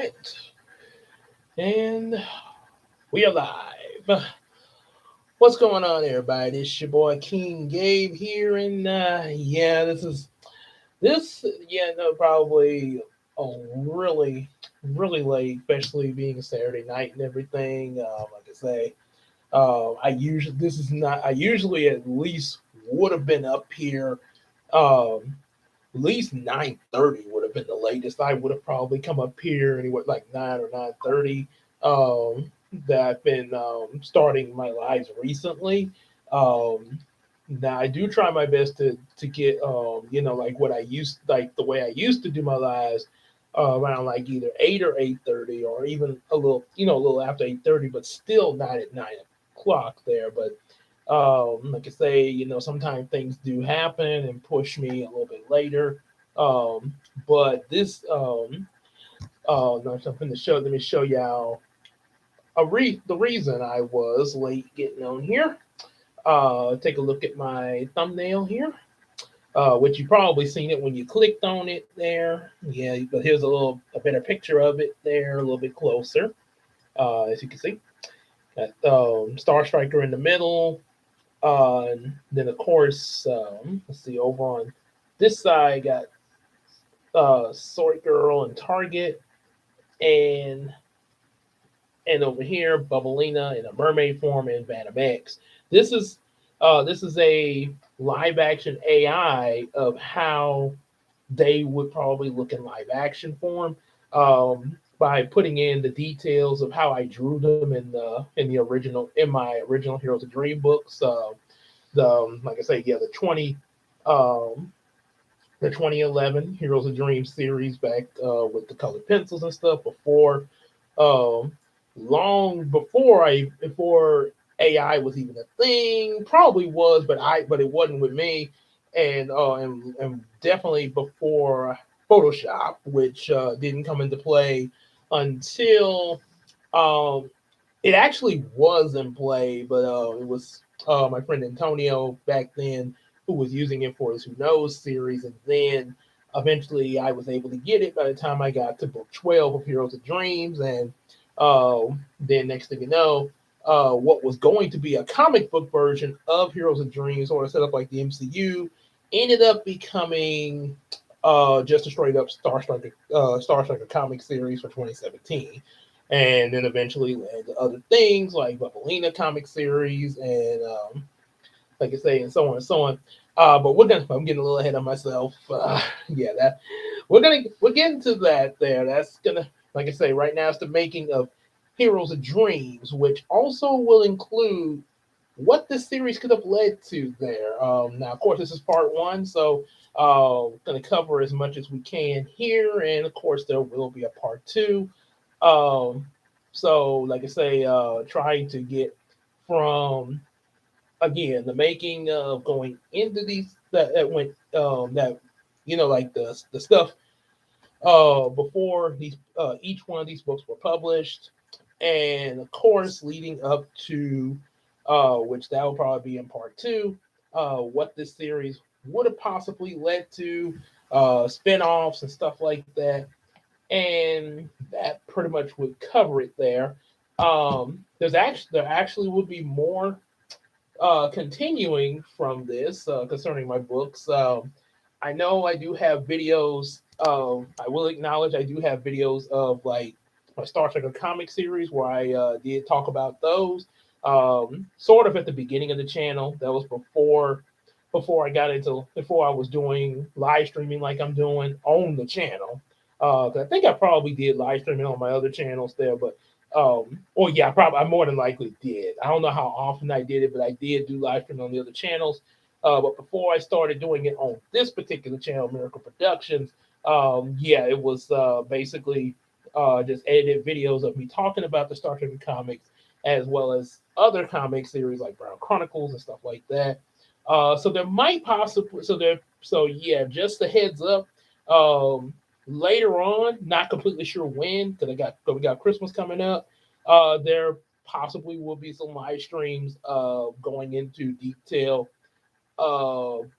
right. And we are live. What's going on, everybody? It's your boy King Gabe here, and yeah, probably really, really late, especially being Saturday night and everything. Like I say, I usually this is not. I usually at least would have been up here. At least 9:30 would have been the latest. I would have probably come up here anywhere like 9 or 9:30. Um, that I've been starting my lives recently. Um, Now I do try my best to get like what I used like the way I used to do my lives around like either 8 or 8:30 or even a little after 8:30, but still not at 9 o'clock there. But like I say, sometimes things do happen and push me a little bit later. But this no, something to show. Let me show y'all the reason I was late getting on here. Take a look at my thumbnail here, which you probably seen it when you clicked on it there. Yeah, but here's a better picture of it there, a little bit closer. As you can see, got Star Striker in the middle. And then of course, let's see, over on this side got Sword Girl and Target, and over here Bubblina in a mermaid form and Venom X. This is this is a live action AI of how they would probably look in live action form, by putting in the details of how I drew them in my original Heroes of Dream books. Like I say, yeah, um, the 2011 Heroes of Dream series back with the colored pencils and stuff before, um, long before AI was even a thing. Probably was, but it wasn't with me, and definitely before Photoshop, which didn't come into play until um, it actually was in play, but it was my friend Antonio back then who was using it for his Who Knows series, and then eventually I was able to get it by the time I got to book 12 of Heroes of Dreams, and then next thing you know, what was going to be a comic book version of Heroes of Dreams, sort of set up like the MCU, ended up becoming just a straight up Star Striker comic series for 2017, and then eventually led to other things like Bubblina comic series and like I say, and so on and so on. But I'm getting a little ahead of myself. Yeah, that we're getting to that there. That's gonna, like I say, right now it's the making of Heroes of Dreams, which also will include what this series could have led to there. Now, of course, this is part one, so going to cover as much as we can here, and of course, there will be a part two. Um, so, like I say, trying to get from again the making of going into these that went that like the stuff before these each one of these books were published, and of course leading up to which that will probably be in part two, what this series would have possibly led to, spin-offs and stuff like that, and that pretty much would cover it there. There actually would be more continuing from this concerning my books. I know I do have videos. I will acknowledge I do have videos of like my Star Trek comic series where I did talk about those. Sort of at the beginning of the channel. That was before I was doing live streaming like I'm doing on the channel. 'Cause I think I probably did live streaming on my other channels there, but or yeah, I more than likely did. I don't know how often I did it, but I did do live streaming on the other channels. But before I started doing it on this particular channel, Miracle Productions, yeah, it was basically just edited videos of me talking about the Star Trek comics, as well as other comic series like Brown Chronicles and stuff like that. So there might possibly, so yeah, just a heads up. Um, Later on, not completely sure when, because we got Christmas coming up. There possibly will be some live streams going into detail of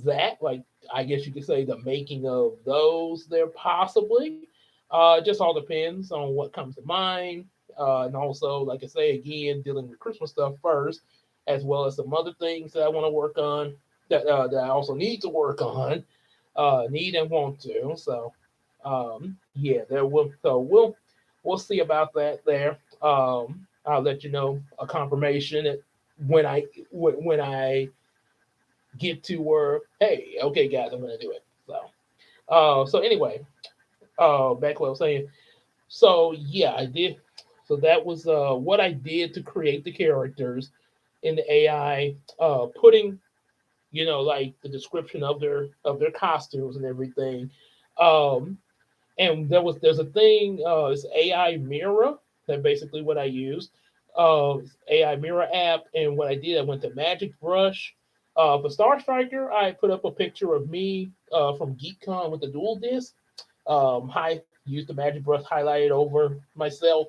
that. Like I guess you could say the making of those there possibly. It just all depends on what comes to mind. And also, like I say again, dealing with Christmas stuff first, as well as some other things that I want to work on that I also need to work on, need and want to. So, yeah, there will. So we'll see about that there. I'll let you know a confirmation when I get to where, hey, okay, guys, I'm gonna do it. So anyway, back what I was saying. So yeah, I did. So that was what I did to create the characters in the AI, putting like the description of their costumes and everything. Um, and there's a thing, it's AI Mirror. That basically what I used. It's AI Mirror app, and what I did, I went to Magic Brush. For Star Striker, I put up a picture of me from GeekCon with the dual disc. I used the Magic Brush, highlighted over myself,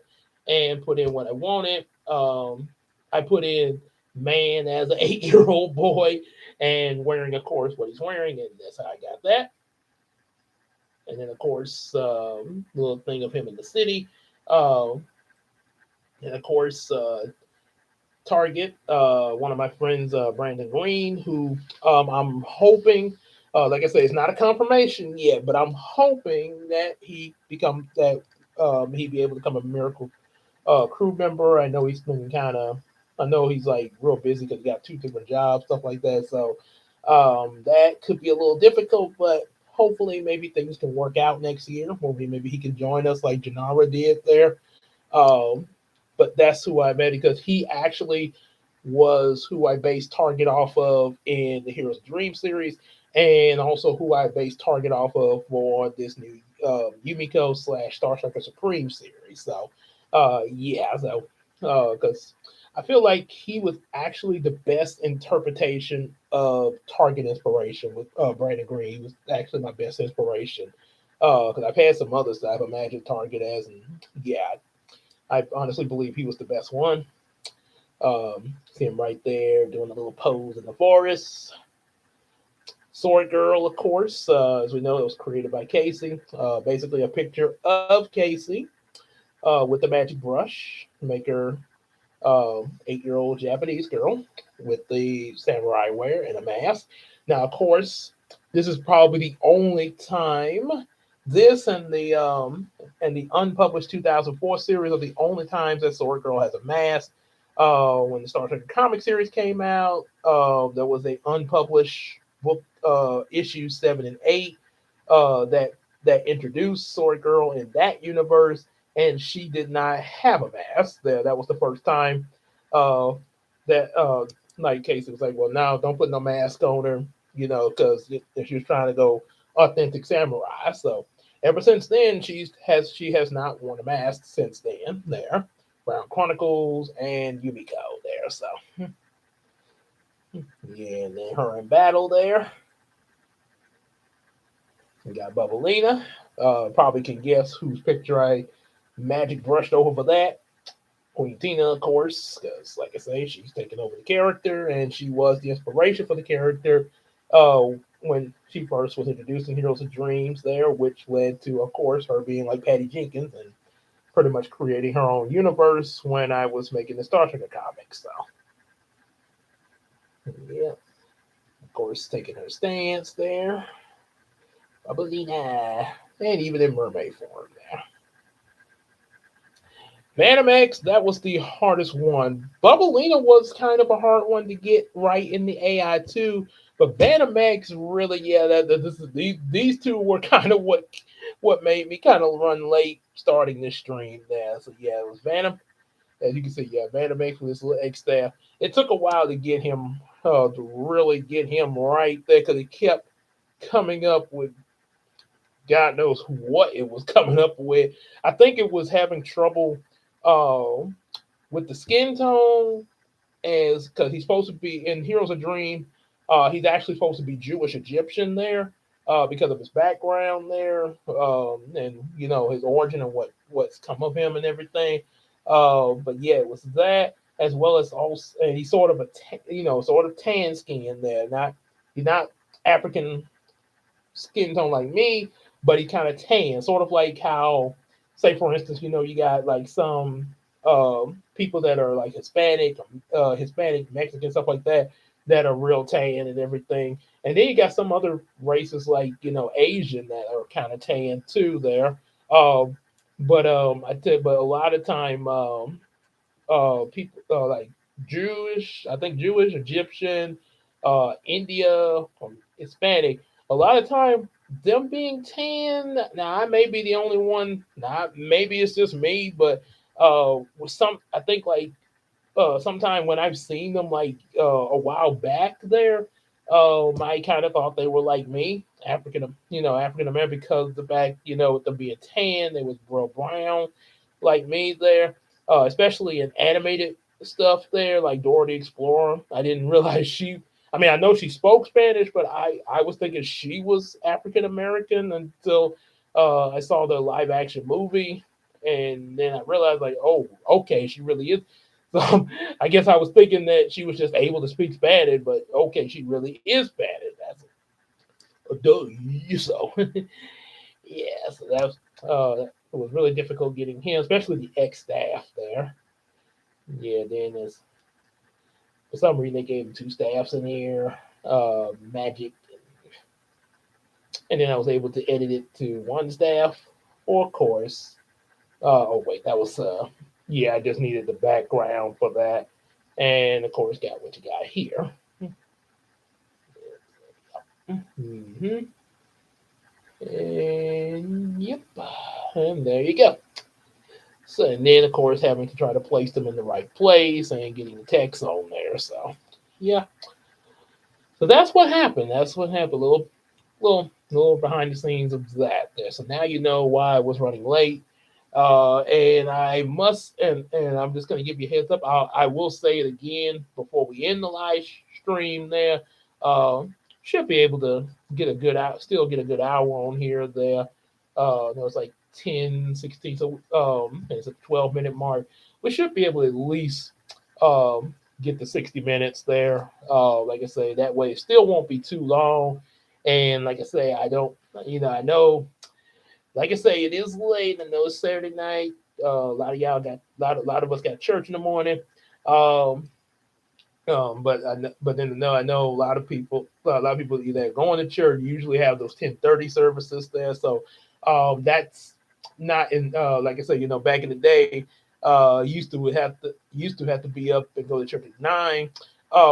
and put in what I wanted. I put in man as an 8-year-old boy and wearing, of course, what he's wearing, and that's how I got that. And then, of course, little thing of him in the city. Um, and of course, Target, one of my friends, Brandon Green, who I'm hoping, like I say, it's not a confirmation yet, but I'm hoping that he be able to become a Miracle crew member. I know he's been I know he's like real busy because he got two different jobs, stuff like that. So that could be a little difficult, but hopefully maybe things can work out next year. Maybe he can join us like Janara did there. Um, but that's who I met because he actually was who I based Target off of in the Heroes of Dream series, and also who I based Target off of for this new Yumiko slash Star Striker Supreme series. So, yeah, so because I feel like he was actually the best interpretation of Target inspiration with Brandon Green. He was actually my best inspiration because I've had some others that I've imagined Target as, and yeah, I honestly believe he was the best one. See him right there doing a little pose in the forest. Sword Girl, of course, as we know, it was created by Casey. Basically, a picture of Casey with the magic brush, make her 8-year-old Japanese girl with the samurai wear and a mask. Now, of course, this is probably the only time this and the unpublished 2004 series are the only times that Sword Girl has a mask. When the Star Trek comic series came out, there was a unpublished book, issue 7 and 8, that introduced Sword Girl in that universe, and she did not have a mask. There, that was the first time uh, that Night Case was like, well, now don't put no mask on her, because she was trying to go authentic samurai. So ever since then, she has not worn a mask since then. There, Brown Chronicles and Yumiko there. So yeah, and then her in battle there. We got Bubblina. Probably can guess whose picture I magic brushed over for that. Queen Tina, of course, because like I say, she's taken over the character, and she was the inspiration for the character when she first was introduced in Heroes of Dreams there, which led to, of course, her being like Patty Jenkins and pretty much creating her own universe when I was making the Star Trek comics. So, yeah, of course, taking her stance there. Bubblina, and even in mermaid form there. Vanamex, that was the hardest one. Bubblina was kind of a hard one to get right in the AI too, but Vanamex really, yeah, these two were kind of what made me kind of run late starting this stream there. So yeah, it was Vanam. As you can see, yeah, Vanamex with his little X staff. It took a while to get him to really get him right there because he kept coming up with God knows what it was coming up with. I think it was having trouble uh, with the skin tone, as because he's supposed to be in Heroes of Dream. He's actually supposed to be Jewish Egyptian there because of his background there, and his origin and what's come of him and everything. But yeah, it was that as well as also, and he's sort of sort of tan skin there. Not he's not African skin tone like me, but he kind of tan, sort of like how, say for instance, you got like some people that are like Hispanic, Mexican, stuff like that, that are real tan and everything. And then you got some other races like Asian that are kind of tan too there. Um, but a lot of time, people like Jewish, I think Jewish, Egyptian, India, Hispanic. A lot of time, them being tan. Now I may be the only one. Now maybe it's just me, but with some, I think like sometime when I've seen them like a while back there, I kind of thought they were like me, African American, because the fact, with them being tan, they was real brown, like me there, especially in animated stuff there, like Dora the Explorer. I didn't realize she. I mean, I know she spoke Spanish, but I was thinking she was African American until I saw the live action movie, and then I realized like, oh, okay, she really is. So I guess I was thinking that she was just able to speak Spanish, but okay, she really is Spanish. That's a duh. So yeah, so it was really difficult getting him, especially the ex staff there. Yeah, then there's for some reason they gave him two staffs in here, Magic, and then I was able to edit it to one staff, or of course. Oh wait, that was yeah. I just needed the background for that, and of course got what you got here. Hmm. And yep, and there you go. So and then of course having to try to place them in the right place and getting the text on there. So yeah, so that's what happened. That's what happened. Little behind the scenes of that there. So now you know why I was running late. And I must, and I'm just going to give you a heads up. I will say it again before we end the live stream. There, uh, should be able to get a good out, still get a good hour on here. There, no, it's like 10, 16. So it's a 12-minute mark. We should be able to at least get the 60 minutes there. Like I say, that way it still won't be too long. And like I say, I don't, I know, like I say, it is late. I know it's Saturday night. A lot of y'all got a lot of us got church in the morning. Um, but then no, I know a lot of people either going to church usually have those 10:30 services there. So that's not in like I said, back in the day, used to have to be up and go to church at 9.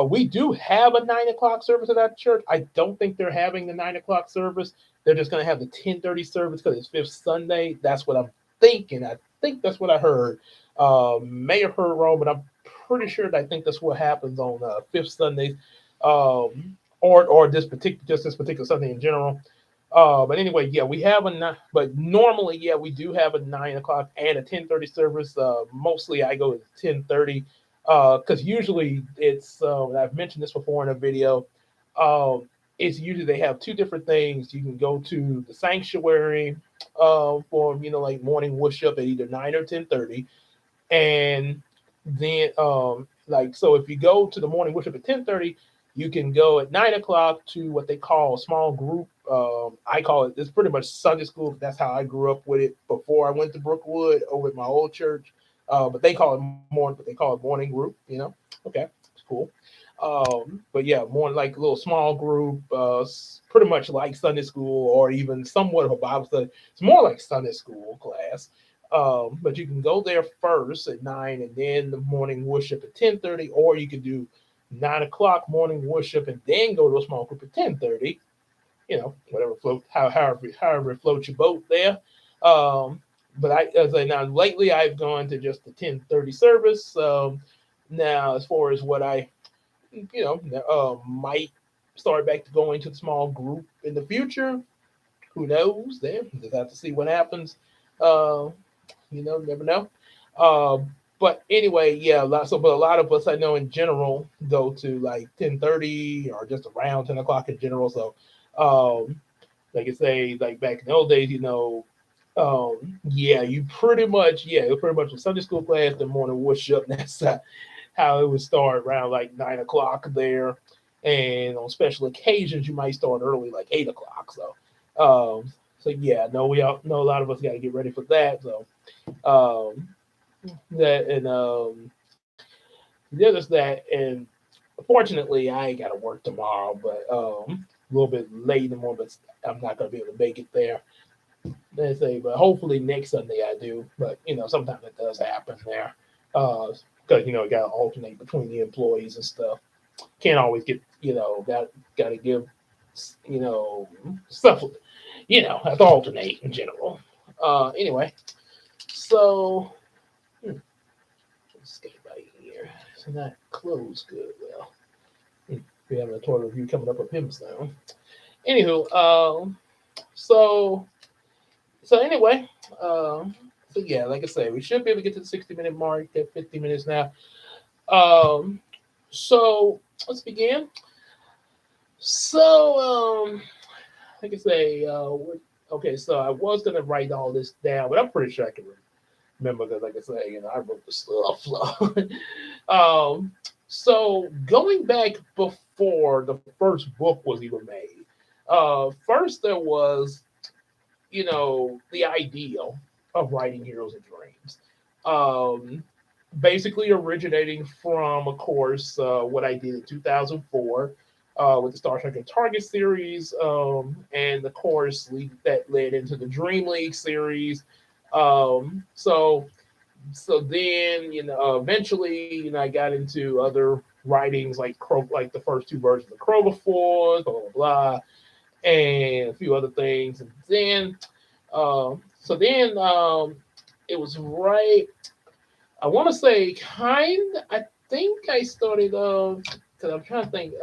We do have a 9 o'clock service at our church. I don't think they're having the 9 o'clock service. They're just going to have the 10:30 service because it's Fifth Sunday. That's what I'm thinking. I think that's what I heard. May have heard wrong, but I'm pretty sure that I think that's what happens on Fifth Sundays, or this particular Sunday in general. But anyway, yeah, we have but normally, yeah, we do have a 9 o'clock and a 10:30 service. Mostly, I go to 10:30 because usually it's. I've mentioned this before in a video. It's usually they have two different things. You can go to the sanctuary for like morning worship at either 9 or 10:30, and then like so if you go to the morning worship at 10:30, you can go at 9 o'clock to what they call a small group. I call it's pretty much Sunday school. That's how I grew up with it before I went to Brookwood over at my old church. But they call it morning group. Okay, it's cool. But yeah, more like a little small group, pretty much like Sunday school or even somewhat of a Bible study. It's more like Sunday school class. But you can go there first at 9, and then the morning worship at 10:30, or you can do 9 o'clock morning worship and then go to a small group at 10:30. Whatever float, however it floats your boat there. Um, but as I now lately, I've gone to just the 10:30 service. Now, as far as what I might start back to going to the small group in the future. Who knows? There, just have to see what happens. Uh, never know. Uh, but anyway, yeah. But a lot of us I know in general go to like 10:30 or just around 10 o'clock in general. So, like I say, like back in the old days, yeah, pretty much a Sunday school class, the morning worship. That's how it would start around like 9 o'clock there. And on special occasions, you might start early, like 8 o'clock. So, So yeah, no, we all know a lot of us got to get ready for that. So um, that and there's that, and fortunately, I ain't got to work tomorrow, but a little bit late in the morning, but I'm not gonna be able to make it there. They say, but hopefully next Sunday I do. But sometimes it does happen there, because you got to alternate between the employees and stuff. Can't always get got to give stuff. Have to alternate in general. Anyway, so let's get right here. So that closed good. Well, we have a tour review coming up of Pimps now. Anywho, so anyway, so yeah, like I say, we should be able to get to the 60-minute mark at 50 minutes now. Um, so let's begin. So, like I say, okay, so I was gonna write all this down, but I'm pretty sure I can remember because, like I say, I wrote the stuff. um, so going back before the first book was even made, first there was, the ideal of writing Heroes and Dreams. Um, Basically originating from, of course, what I did in 2004 with the Star Trek and Target series, and of course that led into the Dream League series. So then eventually I got into other writings like the first two versions of Kroger Force, blah blah blah, and a few other things, and then it was right. I want to say I think I started because I'm trying to think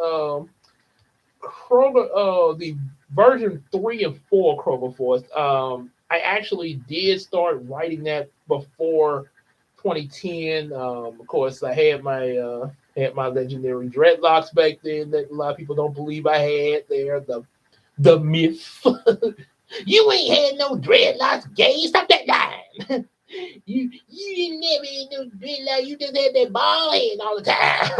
Kroger the version 3 and 4 Kroger Force. I actually did start writing that before 2010. Of course, I had my legendary dreadlocks back then that a lot of people don't believe I had. There, the myth. You ain't had no dreadlocks, gay. Stop that line. You didn't never had no dreadlocks. You just had that bald head all the time.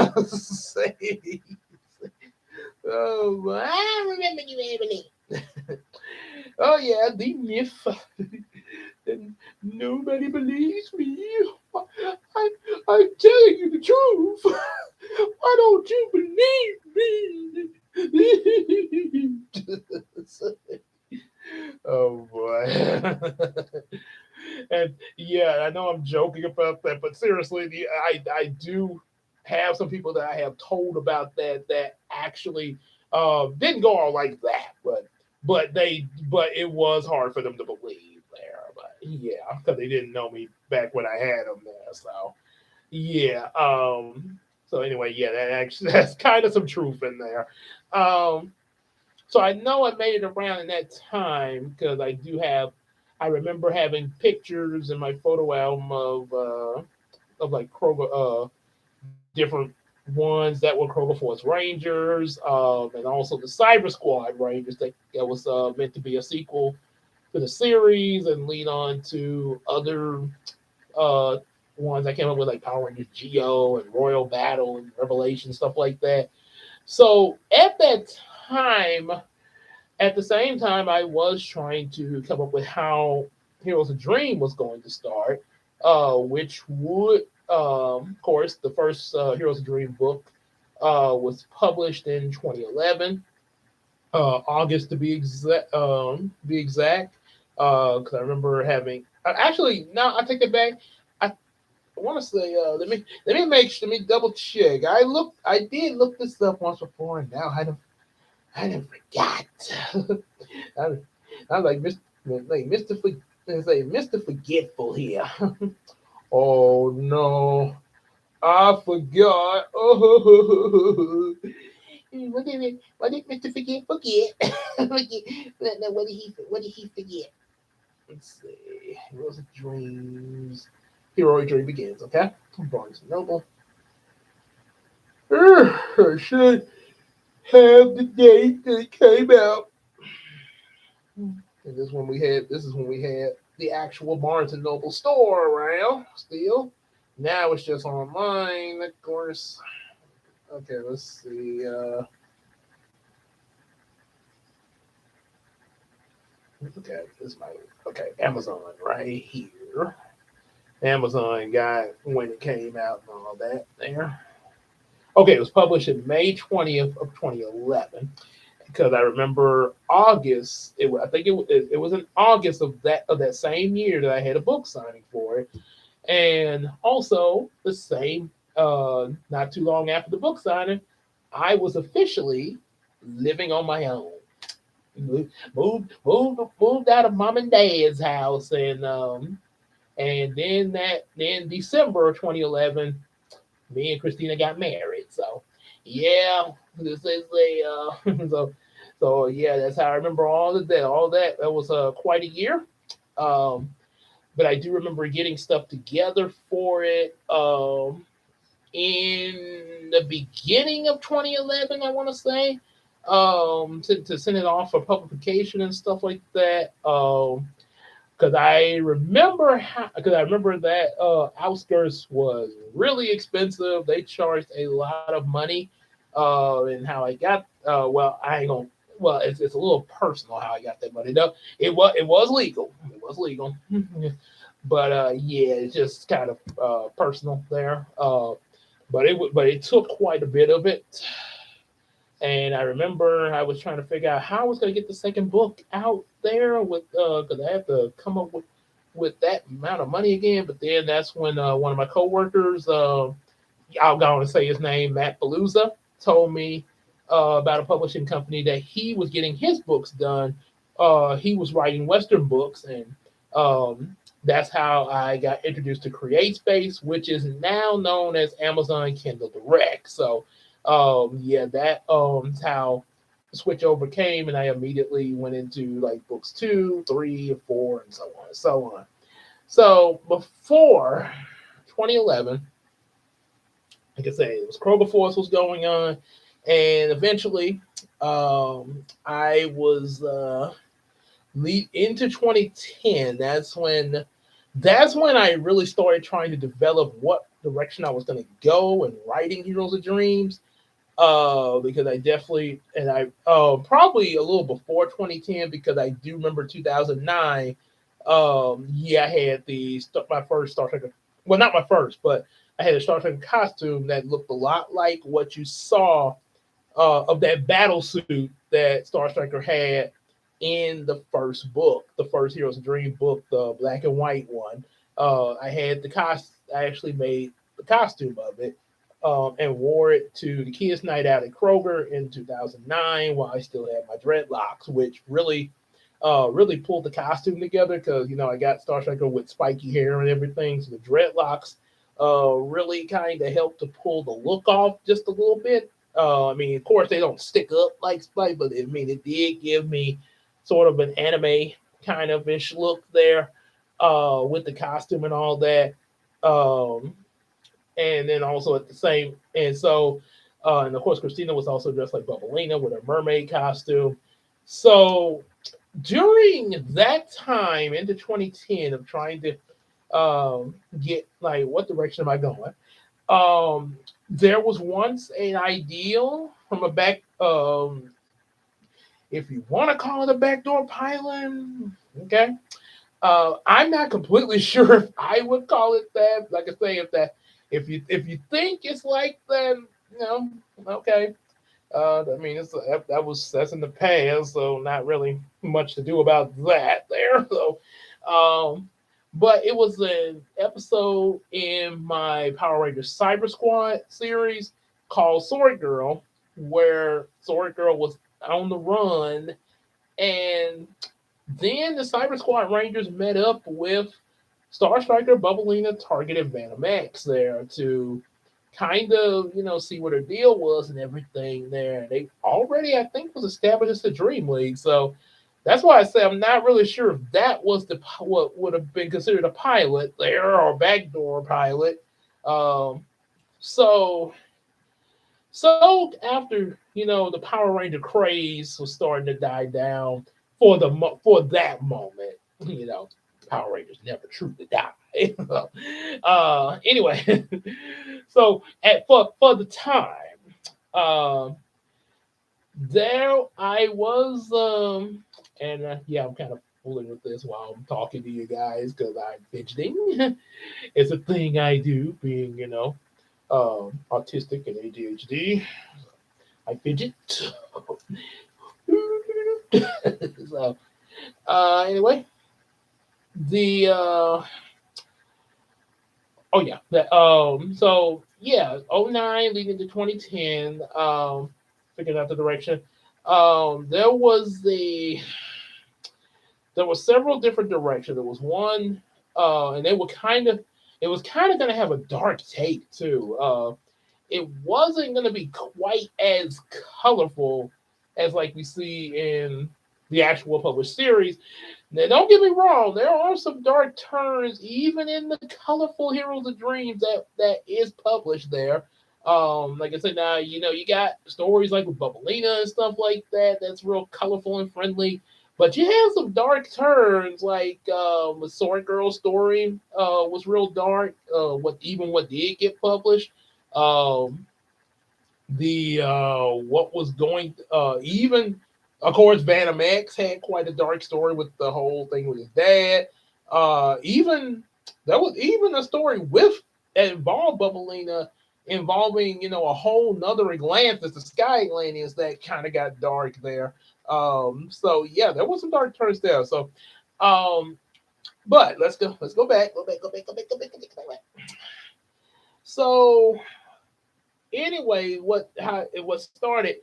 Oh, I remember you having it. Oh yeah, the myth. And nobody believes me. I, I'm telling you the truth. Why don't you believe me? Oh boy. And yeah, I know I'm joking about that, but seriously, I do have some people that I have told about that actually didn't go on like that, but it was hard for them to believe there. But yeah, because they didn't know me back when I had them there. So yeah. So anyway, yeah, that actually that's kind of some truth in there. Um, so I know I made it around in that time because I remember having pictures in my photo album of like Kroger, different ones that were Kroger Force Rangers, and also the Cyber Squad Rangers that was meant to be a sequel to the series and lead on to other uh, ones I came up with like Power Rangers Geo and Royal Battle and Revelation stuff like that. So at that time, at the same time, I was trying to come up with how Heroes of Dream was going to start, which would, of course, the first Heroes of Dream book was published in 2011, August to be exact. Because I remember having actually now I take it back. I want to say let me double check. I did look this up once before, and now I done forgot. I, I'm like Mister say Mister Forgetful here. Oh no, I forgot. Oh, what did Mister forget? What did he forget? Let's see. Heroes of Dreams. Heroic Dream begins. Okay, Barnes and Noble. I should have the date that it came out. And this is when we had the actual Barnes and Noble store around still. Now it's just online, of course. Okay, let's see. Okay, this might okay. Amazon right here. Amazon got when it came out and all that there. Okay, it was published in May 20th of 2011 because I remember August. I think it was in August of that same year that I had a book signing for it, and also the same not too long after the book signing, I was officially living on my own. Moved out of mom and dad's house, and then December of 2011, me and Christina got married. So yeah, this is a yeah, that's how I remember all of that. All that was quite a year. Um, but I do remember getting stuff together for it. In the beginning of 2011, I want to say, to send it off for publication and stuff like that. Because I remember that Outskirts was really expensive. They charged a lot of money, and how I got. Well, I ain't gonna. Well, it's a little personal how I got that money. No, it was legal. It was legal, but yeah, it's just kind of personal there. But it took quite a bit of it. And I remember I was trying to figure out how I was going to get the second book out there with because I had to come up with that amount of money again. But then that's when one of my coworkers, I'll go and say his name, Matt Palooza, told me about a publishing company that he was getting his books done. He was writing Western books, and that's how I got introduced to CreateSpace, which is now known as Amazon Kindle Direct. So, yeah, that is how the switch over came, and I immediately went into like books two, three, and four, and so on and so on. So before 2011, like I said, it was Kroger Force was going on, and eventually, I was lead into 2010. That's when I really started trying to develop what direction I was going to go in writing Heroes of Dreams. Because I definitely and I probably a little before 2010 because I do remember 2009. Yeah, I had my first Star Trek. Well, not my first, but I had a Star Trek costume that looked a lot like what you saw of that battle suit that Star Striker had in the first book, the first Heroes of Dream book, the black and white one. I had the cost. I actually made the costume of it and wore it to the kids' night out at Kroger in 2009 while I still had my dreadlocks, which really pulled the costume together because I got Star Striker with spiky hair and everything, so the dreadlocks really kind of helped to pull the look off just a little bit. I mean, of course, they don't stick up like Spike, but I mean, it did give me sort of an anime kind of ish look there with the costume and all that. Um, and then also at the same, and so, and of course, Christina was also dressed like Bubblina with her mermaid costume. So during that time into 2010 of trying to get like what direction am I going? There was once an ideal from a back if you want to call it a backdoor pilot, okay. I'm not completely sure if I would call it that. Like I say, if you think it's like that, you know, okay. I mean, that's in the past, so not really much to do about that there. So, um, but it was an episode in my Power Rangers Cyber Squad series called Sword Girl, where Sword Girl was on the run, and then the Cyber Squad Rangers met up with Star Striker, Bubblina, Target, and Venom X there to kind of, see what her deal was and everything there. They already, I think, was established as the Dream League. So that's why I say I'm not really sure if that was what would have been considered a pilot there or a backdoor pilot. Um, so so after the Power Ranger craze was starting to die down for that moment, you know, Power Rangers never truly die. Anyway, so for the time, um, there I was, and yeah, I'm kind of fooling with this while I'm talking to you guys because I'm fidgeting. It's a thing I do, being autistic and ADHD. I fidget. So anyway, the oh yeah, so yeah, '09 leading to 2010, figuring out the direction. There was there were several different directions. There was one, and they were kind of it was kind of going to have a dark take too. It wasn't going to be quite as colorful as like we see in the actual published series. Now, don't get me wrong, there are some dark turns even in the colorful Heroes of Dreams that is published there. Like I said, now you got stories like with Bubblina and stuff like that. That's real colorful and friendly. But you have some dark turns, like the Sword Girl story was real dark. What did get published, um, the what was going even of course Phantom X had quite a dark story with the whole thing with his dad. Even there was even a story with that involved Bubblina involving a whole nother Atlantis, the Sky Atlanteans, that kind of got dark there. So yeah, there was some dark turns there. So um but let's go back, go back. So anyway, how it was started.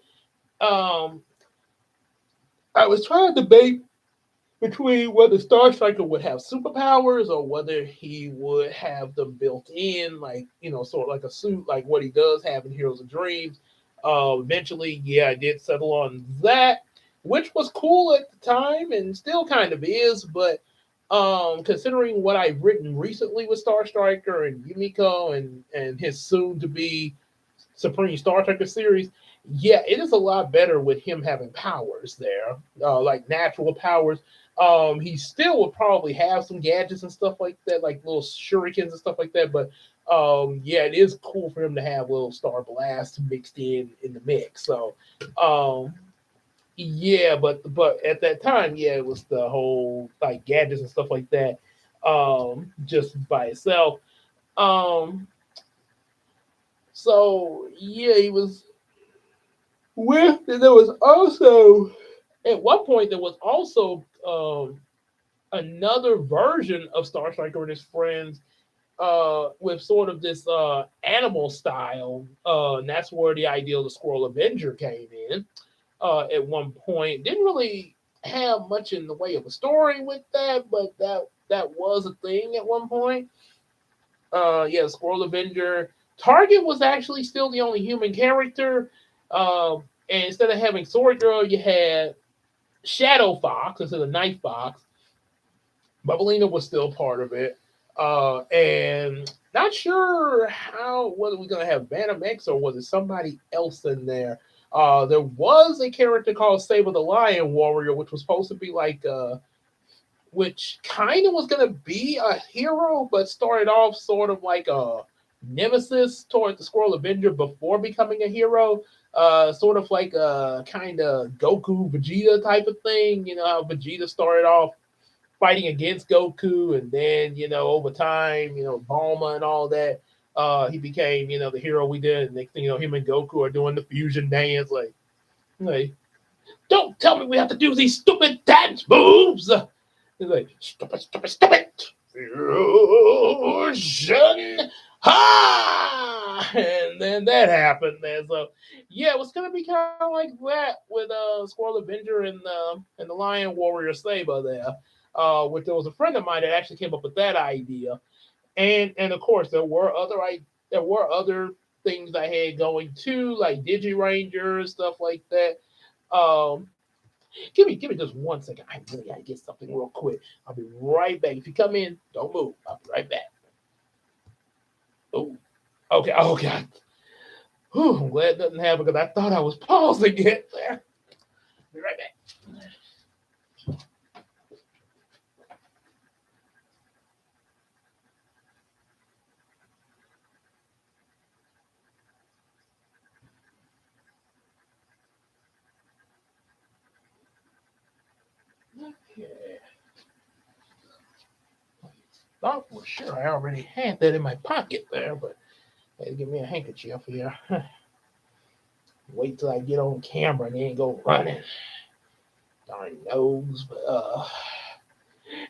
Um, I was trying to debate between whether Star Striker would have superpowers or whether he would have them built in, like sort of like a suit, like what he does have in Heroes of Dreams. Eventually, yeah, I did settle on that, which was cool at the time and still kind of is. But considering what I've written recently with Star Striker and Yumiko and his soon to be Supreme Star Trek series, yeah, it is a lot better with him having powers there, like natural powers. He still would probably have some gadgets and stuff like that, like little shurikens and stuff like that. But yeah, it is cool for him to have little Star Blast mixed in the mix. So um, yeah, but at that time, yeah, it was the whole like gadgets and stuff like that, just by itself. Um, so yeah, he was with, and there was also at one point there was also another version of Star Striker and his friends with sort of this animal style, and that's where the idea of the Squirrel Avenger came in. At one point, didn't really have much in the way of a story with that, but that was a thing at one point. Yeah, Squirrel Avenger. Target was actually still the only human character. And instead of having Sword Girl, you had Shadow Fox instead of Night Fox. Bubblina was still part of it. And not sure how whether we're gonna have Phantom X or was it somebody else in there. There was a character called Saber the Lion Warrior, which was supposed to be like which kind of was going to be a hero, but started off sort of like a nemesis toward the Squirrel Avenger before becoming a hero. Sort of like a kind of Goku Vegeta type of thing. You know how Vegeta started off fighting against Goku, and then over time, Bulma and all that, he became the hero we did. And next thing you know, him and Goku are doing the fusion dance. Like, don't tell me we have to do these stupid dance moves. He's like, stupid, stupid, stupid. Fusion. Ha! And then that happened there. So yeah, it was gonna be kind of like that with Squirrel Avenger and the Lion Warrior Saber there. Which there was a friend of mine that actually came up with that idea. And of course there were other things I had going too, like Digi Ranger, stuff like that. Um, give me just 1 second. I really gotta get something real quick. I'll be right back. If you come in, don't move. I'll be right back. Oh, okay. Oh God. Whew, I'm glad nothing happened because I thought I was pausing it there. Be right back. Okay. thought for sure I already had that in my pocket there, but I had to give me a handkerchief here. Wait till I get on camera and then go running. Darn nose.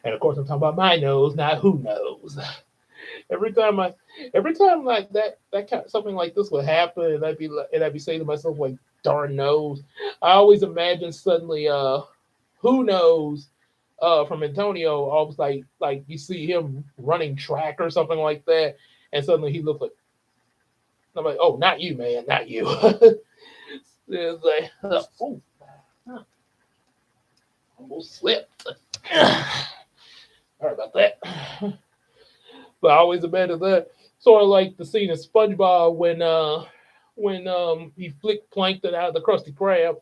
And of course I'm talking about my nose, not who knows. Every time I, every time like that kind something like this would happen, and I'd be saying to myself like, darn nose. I always imagine suddenly, who knows, from Antonio, almost like you see him running track or something like that, and suddenly he looks like, I'm like, oh, not you, man, not you. It's like, oh, almost slipped. Sorry about that. But I always imagine that sort of like the scene in SpongeBob when he flicked Plankton out of the Krusty Krab.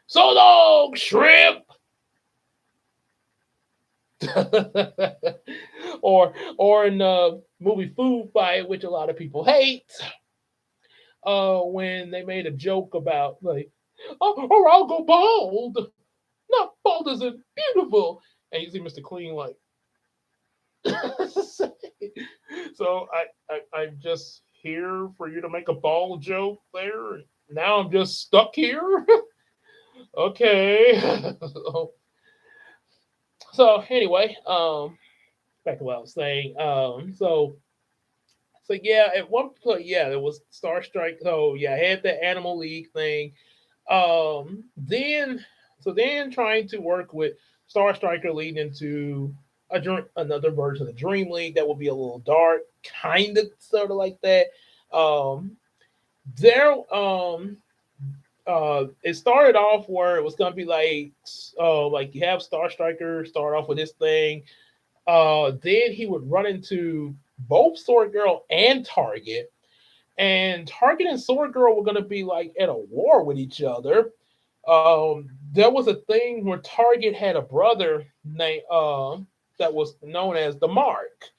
So long, shrimp. or in movie Food Fight, which a lot of people hate, when they made a joke about like, oh, or I'll go bald. Not bald isn't beautiful. And you see Mr. Clean like, so I'm just here for you to make a ball joke there. Now I'm just stuck here. Okay. So anyway, back to what I was saying. So yeah, at one point, yeah, there was Star Strike. So yeah, I had the Animal League thing. Then then trying to work with Star Striker leading into another version of the Dream League that will be a little dark, kind of sort of like that. Um, there, it started off where it was gonna be like you have Star Striker start off with this thing. Then he would run into both Sword Girl and Target, and Target and Sword Girl were gonna be like at a war with each other. There was a thing where Target had a brother named that was known as the Mark,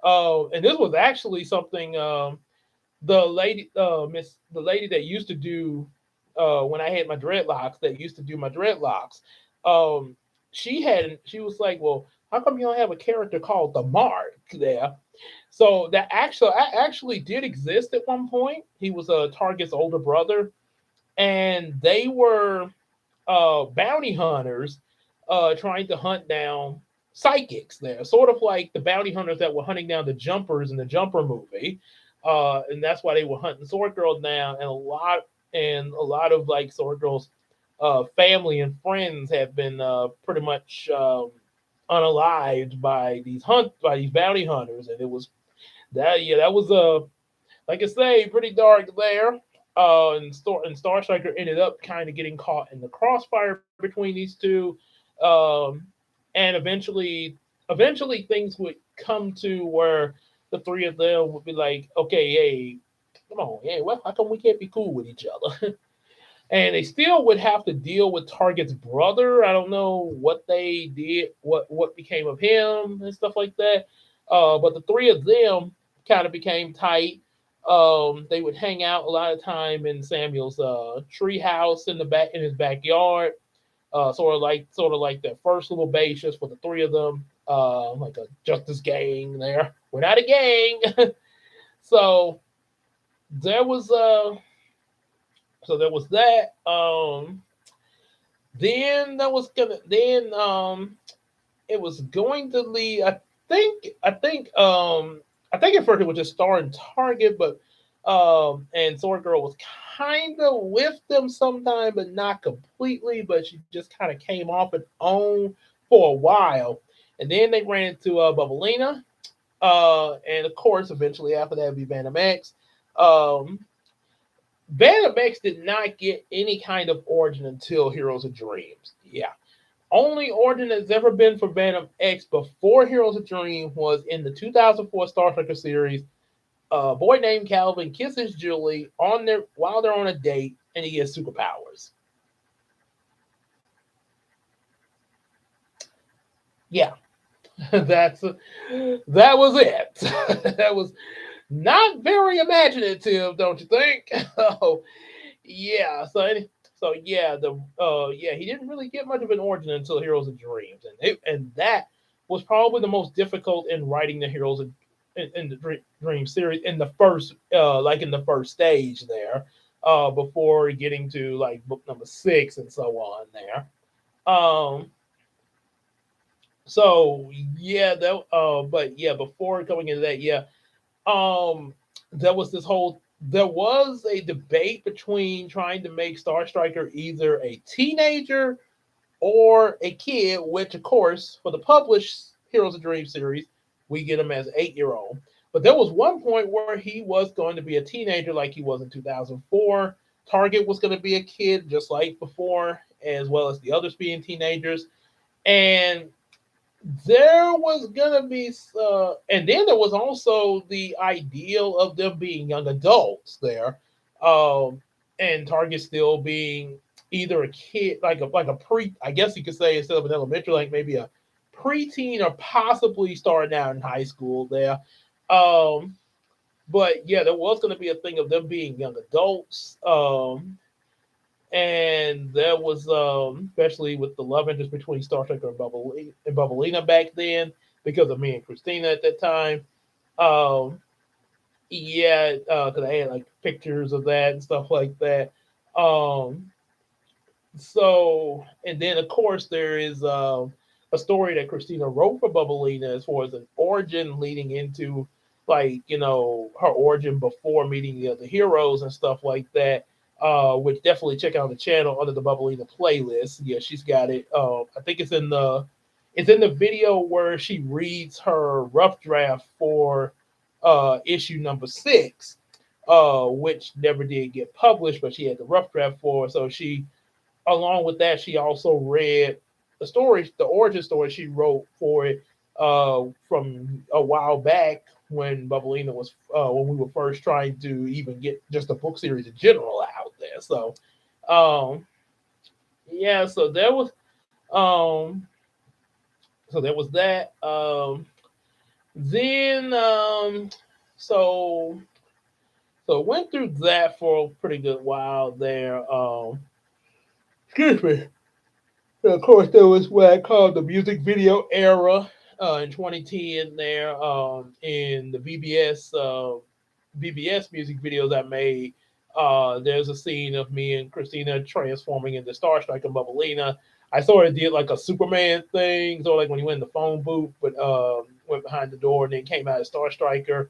and this was actually something the lady that used to do when I had my dreadlocks that used to do my dreadlocks. Um, she was like, well, how come you don't have a character called the Mark there? So that actually did exist at one point. He was a Target's older brother, and they were bounty hunters trying to hunt down psychics there, sort of like the bounty hunters that were hunting down the jumpers in the Jumper movie. And that's why they were hunting Sword Girl down, and a lot of like Sword Girl's family and friends have been pretty much unalived by these bounty hunters, and it was that was like I say, pretty dark there. And Star Striker ended up kind of getting caught in the crossfire between these two, um, and eventually things would come to where the three of them would be like, okay, hey, come on, hey, well, how come we can't be cool with each other? And they still would have to deal with Target's brother. I don't know what they did, what became of him and stuff like that. But the three of them kind of became tight. They would hang out a lot of time in Samuel's tree house in his backyard. Sort of like that first little base just for the three of them, like a justice gang. There, we're not a gang. So there was there was that. Then that was gonna then it was going to lead. I think at first it was just starring Target, but and Sword Girl was kind of with them sometime, but not completely. But she just kind of came off and on for a while, and then they ran into Bubblina, and of course, eventually after that, would be Venom X. Um, Venom X did not get any kind of origin until Heroes of Dreams. Yeah. Only origin that's ever been for Venom X before Heroes of Dream was in the 2004 Star Trek series. A boy named Calvin kisses Julie on their while they're on a date, and he gets superpowers. Yeah, that's that was it. That was not very imaginative, don't you think? Oh, yeah. So yeah, the yeah, he didn't really get much of an origin until Heroes of Dreams, and that was probably the most difficult in writing the heroes in the Dream series in the first, like in the first stage there, before getting to like book number 6 and so on there. Um, so yeah, that but yeah, before coming into that, yeah, um, there was this whole there was a debate between trying to make Star Striker either a teenager or a kid, which of course for the published Heroes of Dream series, we get him as 8-year old. But there was one point where he was going to be a teenager like he was in 2004. Target was going to be a kid just like before, as well as the others being teenagers. And there was gonna be and then there was also the ideal of them being young adults there, um and Target still being either a kid, like a pre, I guess you could say, instead of an elementary, like maybe a preteen or possibly starting out in high school there. Um but yeah, there was going to be a thing of them being young adults. And there was, especially with the love interest between Star Trek and Bubblina back then, because of me and Christina at that time. Um, yeah, because I had like pictures of that and stuff like that. Um, and then of course there is a story that Christina wrote for Bubblina as far as an origin leading into, like, her origin before meeting the other heroes and stuff like that. Which definitely check out the channel under the Bubblina playlist. Yeah, she's got it. I think it's in the video where she reads her rough draft for issue number 6, which never did get published, but she had the rough draft for. So she, along with that, she also read the origin story she wrote for it, from a while back when Bubblina was, when we were first trying to even get just a book series in general out there. Um, yeah, um, so there was that. Then, so went through that for a pretty good while there. Excuse me. Of course, there was what I call the music video era, in 2010 there, in the BBS music videos I made. There's a scene of me and Christina transforming into Star Striker and Bubblina. I sort of did like a Superman thing, so like when he went in the phone booth, but went behind the door and then came out as Star Striker.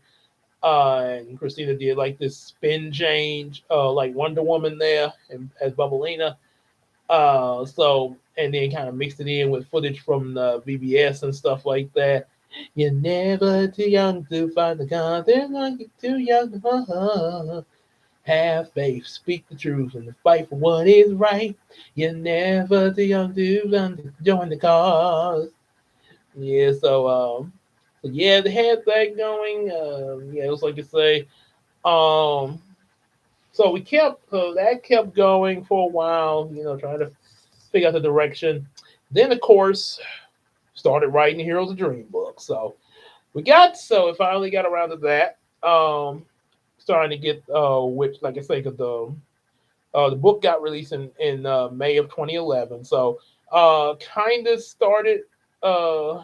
And Christina did like this spin change, like Wonder Woman there, and as Bubblina. And then kind of mixed it in with footage from the VBS and stuff like that. You're never too young to find the content, like you're too young to fall. Have faith, speak the truth, and fight for what is right. You're never too young to join the cause. Yeah, so yeah, they had that going. Yeah, it was like I say. Um, so that kept going for a while, trying to figure out the direction. Then, of course, started writing the Heroes of Dream book. So it finally got around to that. Starting to get, which, like I say, because the book got released in May of 2011. So kind of started uh,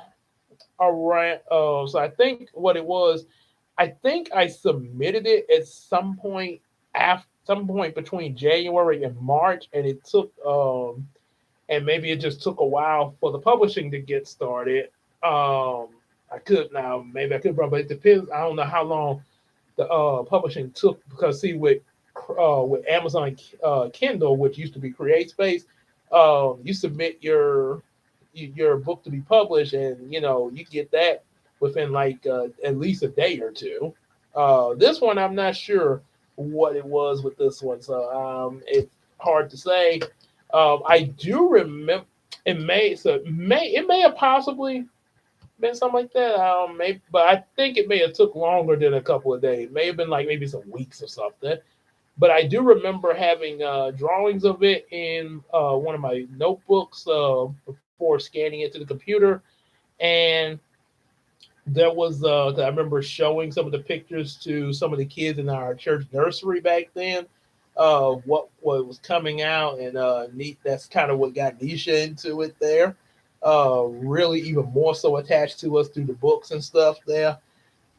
around. So I think what it was, I think I submitted it at some point between January and March, and it took, and maybe it just took a while for the publishing to get started. I could now maybe I could, but it depends. I don't know how long the publishing took, because see, with Amazon Kindle, which used to be CreateSpace, you submit your book to be published, and you get that within like at least a day or two. This one, I'm not sure what it was with this one, so it's hard to say. I do remember it may have possibly been something like that. Maybe, but I think it may have took longer than a couple of days. May have been like maybe some weeks or something. But I do remember having drawings of it in one of my notebooks before scanning it to the computer, and there was, I remember showing some of the pictures to some of the kids in our church nursery back then. What was coming out, and that's kind of what got Nisha into it there. really even more so attached to us through the books and stuff there.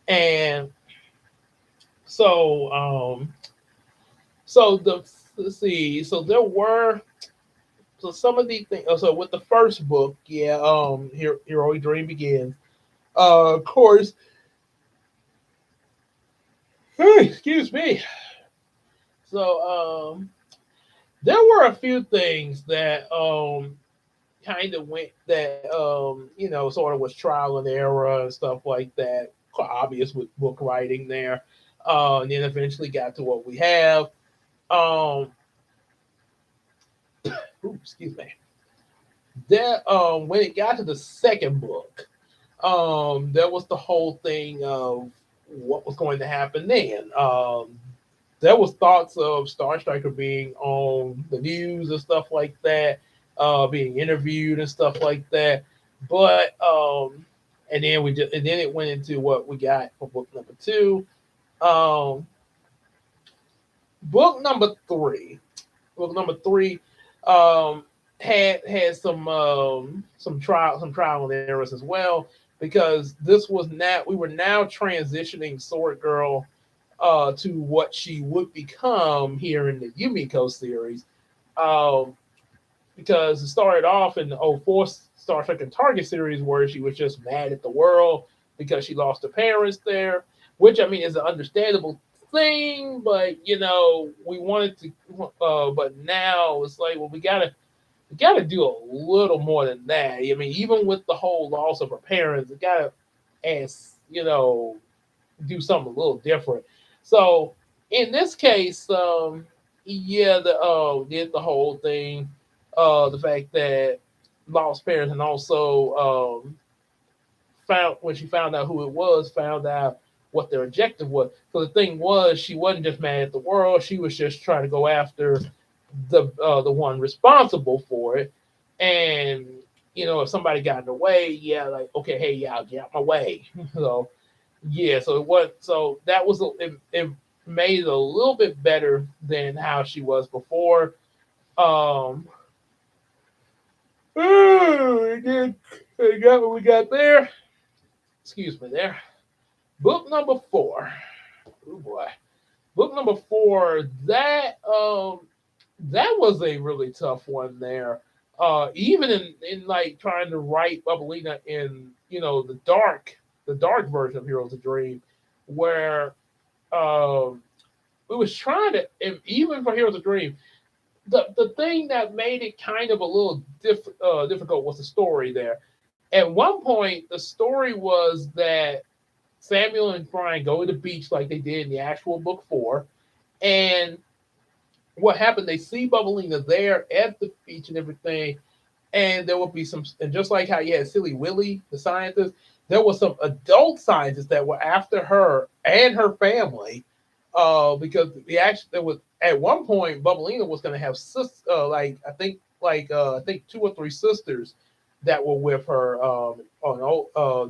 And so so the let's see, so there were so some of these things. So with the first book, yeah, here Heroic Dream begins. Of course, excuse me. So there were a few things that kind of went that sort of was trial and error and stuff like that. Quite obvious with book writing there, and then eventually got to what we have. Um, excuse me. That when it got to the second book, there was the whole thing of what was going to happen then. There was thoughts of Star Striker being on the news and stuff like that, being interviewed and stuff like that. But and then it went into what we got for book number two. Um, book number three. Book number three um, had some trial and errors as well because this was now we were now transitioning Sword Girl to what she would become here in the Yumiko series. Um, because it started off in the '04 Star Trek and Target series where she was just mad at the world because she lost her parents there, which I mean is an understandable thing, but we wanted to, but now it's like, well, we gotta do a little more than that. I mean, even with the whole loss of her parents, we gotta as do something a little different. So in this case, yeah, did the whole thing, the fact that lost parents, and also found when she found out who it was, found out what their objective was. So the thing was, she wasn't just mad at the world; she was just trying to go after the one responsible for it. And if somebody got in the way, yeah, like okay, hey, yeah, I'll get out my way. So yeah, so it was so that was it made it a little bit better than how she was before. Um, we got what we got there. Excuse me there. Book number four. Oh boy. Book number four. That was a really tough one there. Even in like trying to write Bubblina in the dark version of Heroes of Dream, where um, we was trying to even for Heroes of Dream, the thing that made it kind of a little difficult was the story there. At one point, the story was that Samuel and Brian go to the beach like they did in the actual book four, and what happened? They see Bubblina there at the beach and everything, and there will be some, and just like how you had Silly Willy, the scientist, there was some adult scientists that were after her and her family, because the action there was at one point Bubblina was going to have like I think two or three sisters that were with her,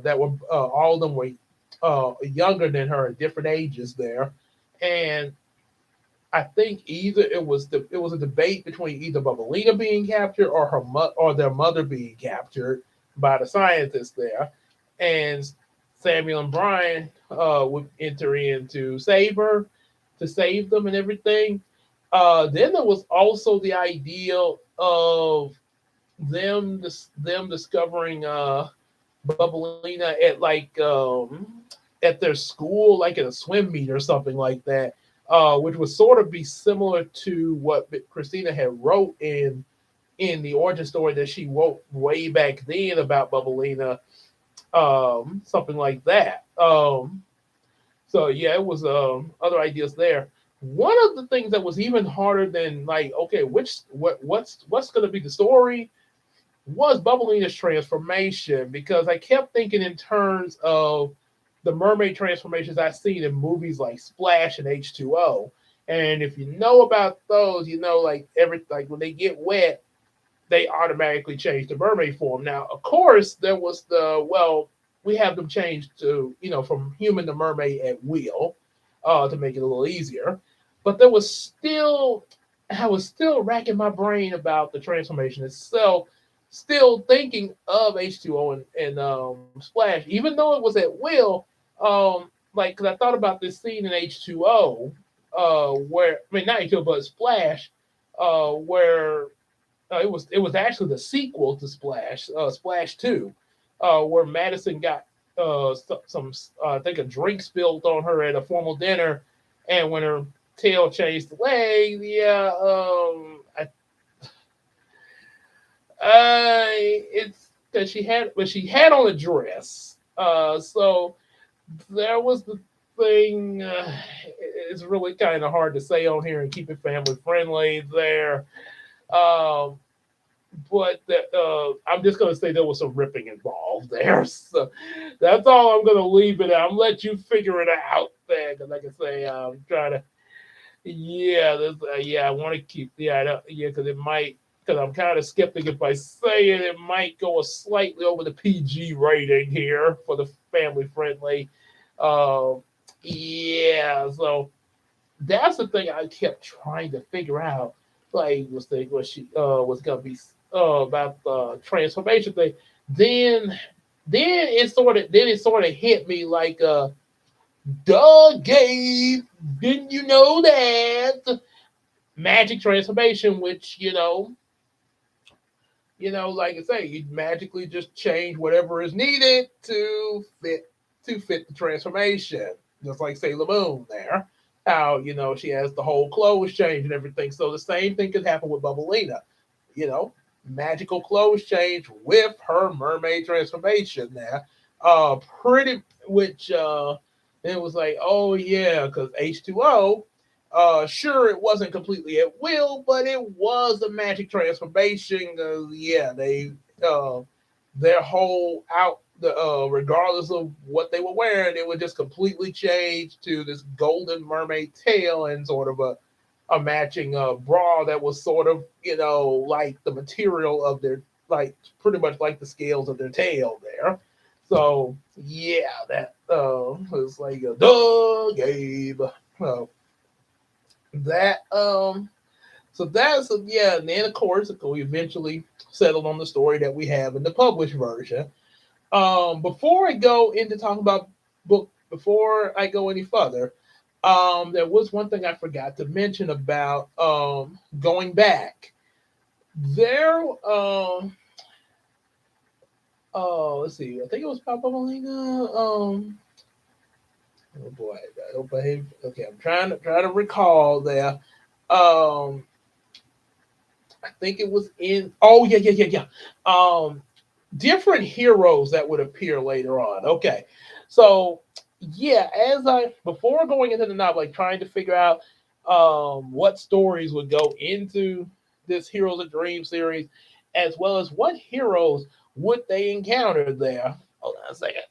that were all of them were younger than her at different ages there, and I think either it was a debate between either Bubblina being captured or or their mother being captured by the scientists there, and Samuel and Brian would enter in to save her, to save them and everything. Then there was also the idea of them discovering Bubblina at their school, like at a swim meet or something like that, which would sort of be similar to what Christina had wrote in the origin story that she wrote way back then about Bubblina, something like that. So yeah, it was other ideas there. One of the things that was even harder than like, okay, what's going to be the story was Bubblina's transformation, because I kept thinking in terms of the mermaid transformations I've seen in movies like Splash and H2O. And if you know about those, like like when they get wet, they automatically change to mermaid form. Now, of course, there was we have them changed to, from human to mermaid at will, to make it a little easier. But I was still racking my brain about the transformation itself. still thinking of H2O and Splash, even though it was at will. Like, because I thought about this scene in H2O, where I mean not H2O but Splash, where it was actually the sequel to Splash, Splash Two, where Madison got some I think a drink spilled on her at a formal dinner, and when her tail chased the leg, yeah, it's that she had on a dress, so there was the thing. It's really kind of hard to say on here and keep it family friendly there. Um, but I'm just gonna say there was some ripping involved there. So that's all I'm gonna leave it at. I'm let you figure it out there, because like I say, I'm trying to. Yeah, yeah, I want to keep. Yeah, yeah, because it might. Because I'm kind of skeptic if I say it, it might go a slightly over the PG rating here for the family friendly. Uh, yeah, so that's the thing I kept trying to figure out. Like, was she was gonna be about the transformation thing? Then then it sort of hit me like duh, Gabe, didn't you know that magic transformation, which like I say, you magically just change whatever is needed to fit the transformation, just like Sailor Moon there. How she has the whole clothes change and everything. So the same thing could happen with Bubblina. You know, magical clothes change with her mermaid transformation there. Pretty which it was like, oh yeah, because H2O. Sure, it wasn't completely at will, but it was a magic transformation. Yeah, uh, their whole regardless of what they were wearing, it would just completely change to this golden mermaid tail and sort of a matching bra that was sort of like the material of their, like pretty much like the scales of their tail there. So yeah, that was like a duh, Gabe. Uh, that so that's yeah, and then of course we eventually settled on the story that we have in the published version. Before I go into talking about book, before I go any further, there was one thing I forgot to mention about going back. There, let's see, I think it was Papa Molina. Oh boy, I hope okay. I'm trying to recall there. Um, I think it was in. Oh yeah, yeah, yeah, yeah. Different heroes that would appear later on. Okay, so yeah, as I before going into the novel, like trying to figure out what stories would go into this Heroes of Dream series, as well as what heroes would they encounter there. Hold on a second.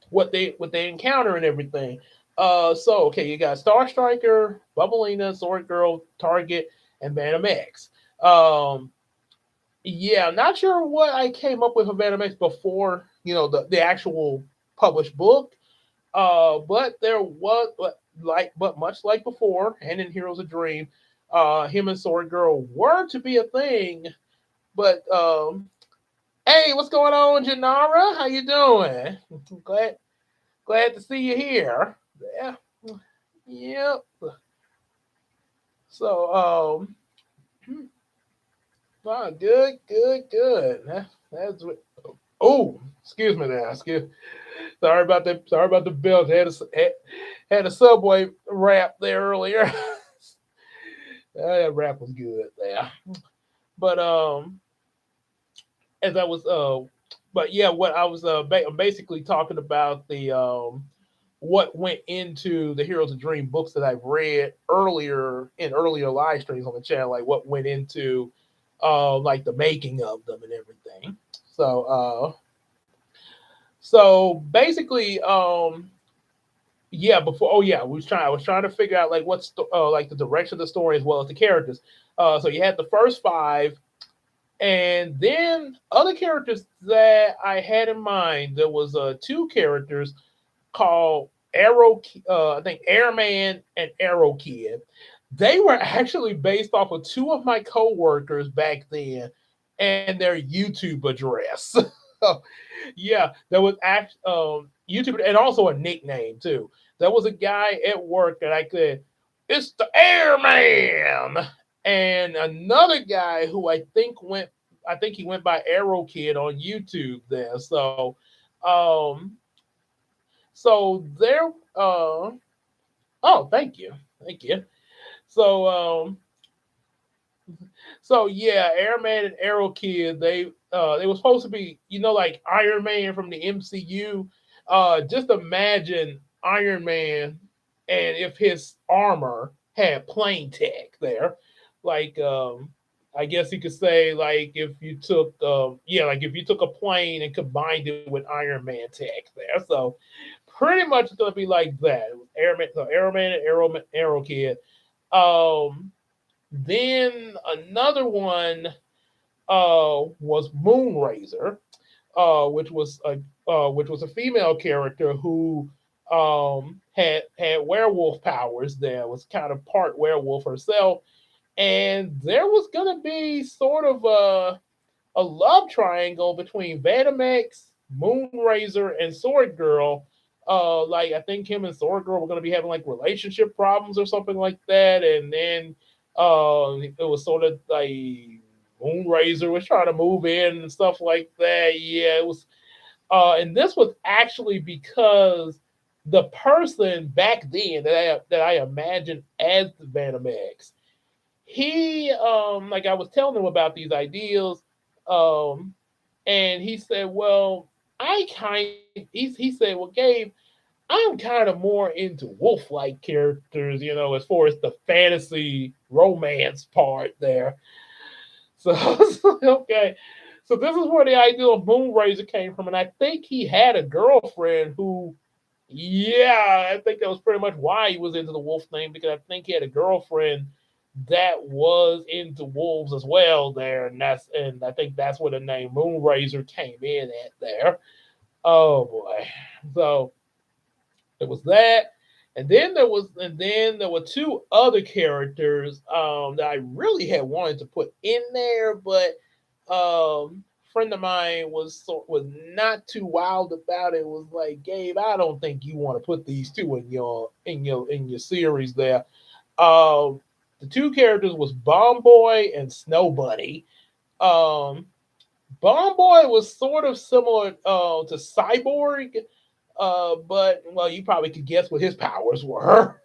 What they encounter and everything. So okay, you got Star Striker, Bubblina, Sword Girl, Target, and Venom X. Um, Yeah, not sure what I came up with Havana Mix before, the actual published book. But there was, but much like before, and in Heroes of Dream, him and Sword Girl were to be a thing. But hey, what's going on, Janara? How you doing? Glad to see you here. Yeah, yep. So good, good, good. That's what. Oh, excuse me now. Sorry about that. Sorry about the bills. Had a Subway wrap there earlier. That wrap was good there. But as I was but yeah, what I was basically talking about the what went into the Heroes of Dream books that I've read earlier in earlier live streams on the channel, like what went into like the making of them and everything. So basically yeah, before oh yeah, I was trying to figure out like what's like the direction of the story as well as the characters. So you had the first five, and then other characters that I had in mind. There was two characters called I think Airman and Arrow Kid. They were actually based off of two of my coworkers back then and their YouTube address. Yeah, there was YouTube and also a nickname too. There was a guy at work that I said, "It's the Airman," and another guy who I think he went by Arrow Kid on YouTube there. Um, there. Oh, thank you, thank you. So, yeah, Airman and Arrow Kid, they were supposed to be, like Iron Man from the MCU. Just imagine Iron Man and if his armor had plane tech there. Like I guess you could say like if you took like if you took a plane and combined it with Iron Man tech there. So pretty much it's gonna be like that. It was Airman and Arrow Kid. Um then another one was Moonrazer, which was a female character who had werewolf powers. There was kind of part werewolf herself, and there was gonna be sort of a love triangle between Venomex, Moonrazer, and Sword Girl. Like I think him and Sword Girl were gonna be having like relationship problems or something like that, and then it was sort of like Moonrazer was trying to move in and stuff like that. Yeah, it was. And this was actually because the person back then that I imagined as the Venomex, he like I was telling him about these ideas, um, and he said, "Well, he said, well, Gabe, I'm kind of more into wolf-like characters, as far as the fantasy romance part there." So, okay. So this is where the idea of Moonrazer came from, and I think he had a girlfriend who, yeah, I think that was pretty much why he was into the wolf thing because I think he had a girlfriend that was into wolves as well there, and I think that's where the name Moonrazer came in at there. Oh boy, so there was that, and then there were two other characters that I really had wanted to put in there, but a friend of mine was not too wild about it. Was like, Gabe, I don't think you want to put these two in your series there. Um, the two characters was Bomb Boy and Snow Bunny. Um, Bomb Boy was sort of similar to Cyborg, but well, you probably could guess what his powers were.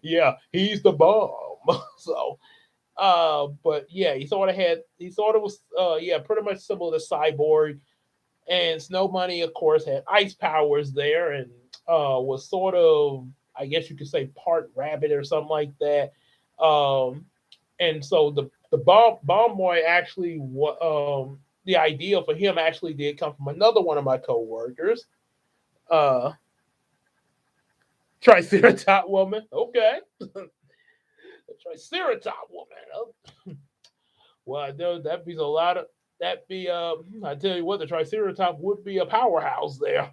Yeah, he's the bomb. So, but yeah, he sort of was, yeah, pretty much similar to Cyborg. And Snow Bunny, of course, had ice powers there, and was sort of, I guess you could say, part rabbit or something like that. Um, and so the bomb boy actually, the idea for him actually did come from another one of my coworkers, uh, Triceratop woman. Okay, Triceratop woman. Oh, well, I know that be a lot of that be. I tell you what, the Triceratop would be a powerhouse there.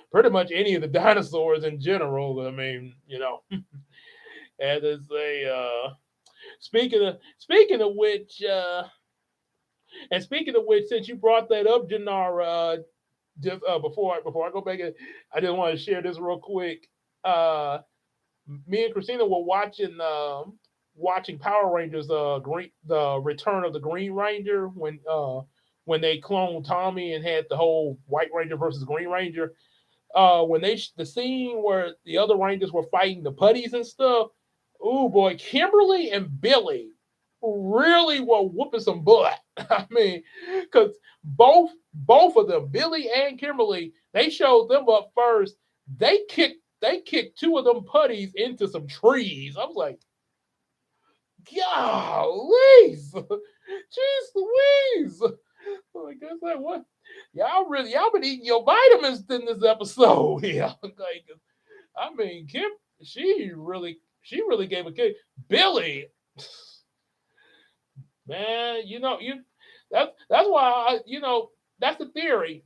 Pretty much any of the dinosaurs in general. I mean, as they say. Speaking of which, since you brought that up, Janara, just before I go back, I just want to share this real quick. Uh, Me and Christina were watching Power Rangers, the Return of the Green Ranger when they cloned Tommy and had the whole White Ranger versus Green Ranger. When the scene where the other Rangers were fighting the putties and stuff. Oh boy, Kimberly and Billy really were whooping some butt. I mean, because both of them, Billy and Kimberly, they showed them up first. They kicked two of them putties into some trees. I was like, golly, jeez Louise. Like I said, what y'all been eating your vitamins in this episode here. Like, I mean, Kim, she really gave a kick. Billy, man, that's why that's the theory.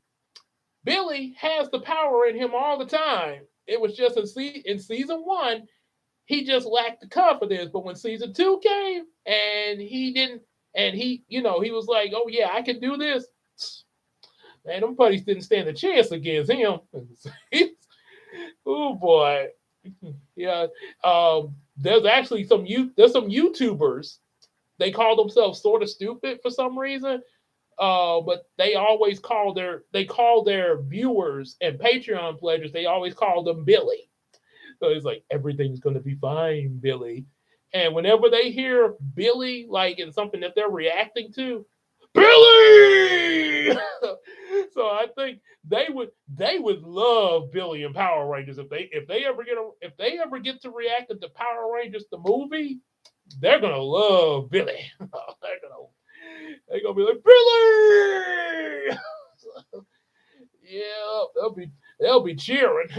Billy has the power in him all the time. It was just in season one, he just lacked the confidence. But when season two came and he didn't, and he, he was like, "Oh yeah, I can do this." Man, them putties didn't stand a chance against him. Oh boy, yeah. There's actually there's some YouTubers. They call themselves sort of stupid for some reason. But they call their viewers and Patreon pledgers. They always call them Billy. So it's like everything's gonna be fine, Billy. And whenever they hear Billy, like in something that they're reacting to, Billy. So I think they would love Billy and Power Rangers if they ever get to react to the Power Rangers the movie. They're gonna love Billy. They're gonna be like Billy. Yeah, they'll be cheering.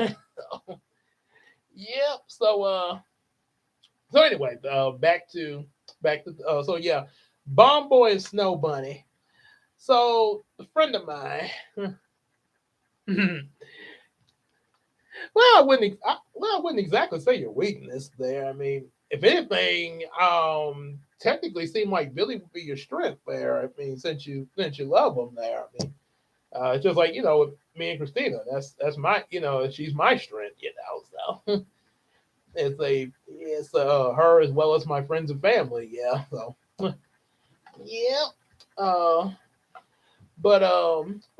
Yep. So anyway, back to so yeah, Bomb Boy and Snow Bunny. So a friend of mine. I wouldn't exactly say your weakness there. I mean, if anything, technically seemed like Billy would be your strength there. I mean, since you love him there. I mean, it's just like with me and Christina. That's my she's my strength. So it's her as well as my friends and family. Yeah. So yeah. Uh, but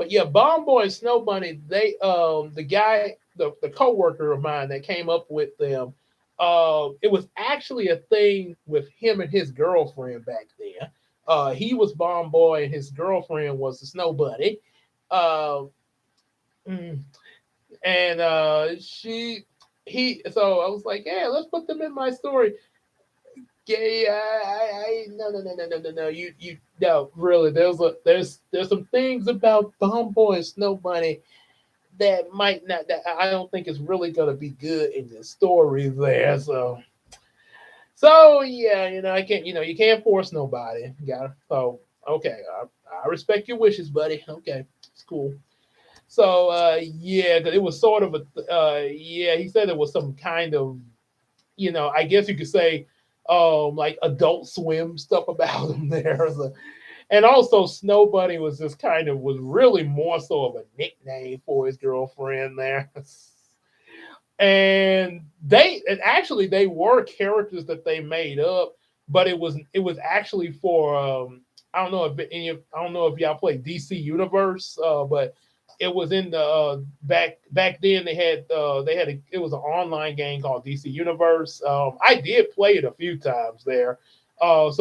yeah, Bomb Boy and Snow Bunny, they the guy, the co-worker of mine that came up with them, it was actually a thing with him and his girlfriend back then. He was Bomb Boy and his girlfriend was the Snow Bunny. Uh, mm, and she he so I was like, yeah, let's put them in my story. Yeah, no. You no, really. There's some things about Bomb Boy and Snow Bunny that might not that I don't think is really gonna be good in the story there. So yeah, I can't you can't force nobody. You got so okay. I respect your wishes, buddy. Okay, it's cool. So yeah, 'cause it was sort of a yeah. He said it was some kind of I guess you could say like Adult Swim stuff about him there. So, and also Snow Bunny was really more so of a nickname for his girlfriend there. And actually they were characters that they made up, but it was actually for I don't know if y'all play DC Universe, but it was in the back then it was an online game called DC Universe. I did play it a few times there. But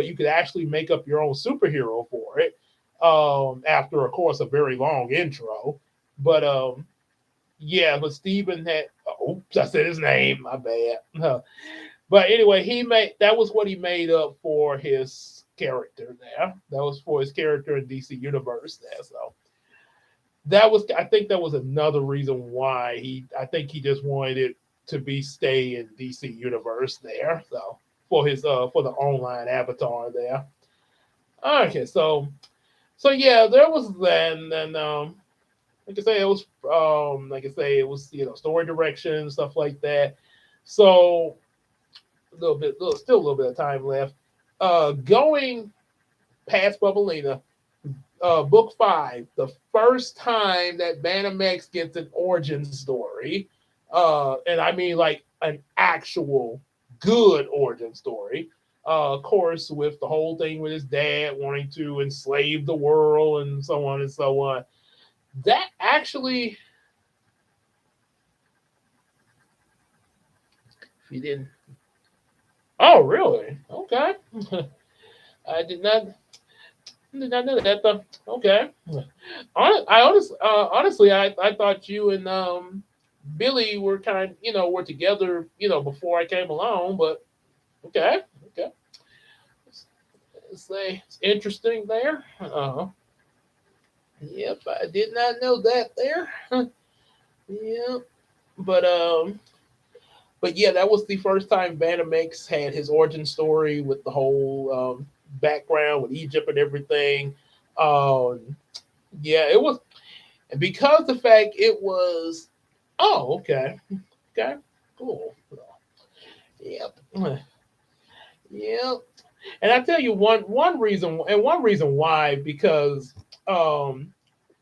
you could actually make up your own superhero for it. After of course a very long intro. But yeah, but Steven had oops, I said his name, my bad. But anyway, he made that was what he made up for his character there. That was for his character in DC Universe there. So I think that was another reason why I think he just wanted it to be stay in DC Universe there. So for the online avatar there. Okay, so yeah, there was then and like I say, it was story direction stuff like that. So still a little bit of time left. Going past Bubblina, book 5, the first time that Banamex gets an origin story, and I mean like an actual good origin story. Of course, with the whole thing with his dad wanting to enslave the world and so on and so on. That actually, if you didn't, oh really? Okay, I did not know that. Okay, honestly, I thought you and Billy were were together before I came along, but okay, okay, it's interesting there. Yep, I did not know that there. Yep, but but yeah, that was the first time Banamex had his origin story with the whole background with Egypt and everything. Um, yeah, it was because the fact it was. Oh, okay, okay, cool. Yep. Yep. And I tell you one reason why, because um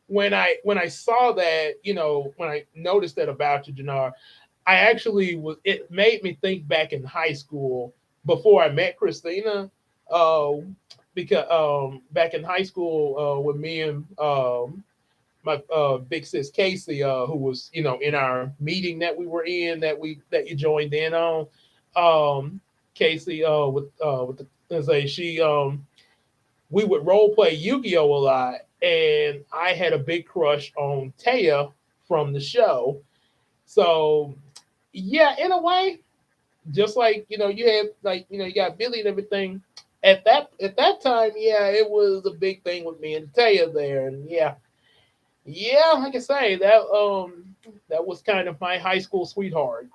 when I saw that, when I noticed that about you, Jannar, I actually was it made me think back in high school before I met Christina. Uh because back in high school, with me and my big sis Casey, who was in our meeting that we were in, that you joined in on. Casey, with the say she we would role play Yu-Gi-Oh a lot, and I had a big crush on Taya from the show. So yeah, in a way, just like you have, like, you got Billy and everything. At that time, yeah, it was a big thing with me and Taya there, and yeah, yeah, like I say, that was kind of my high school sweetheart.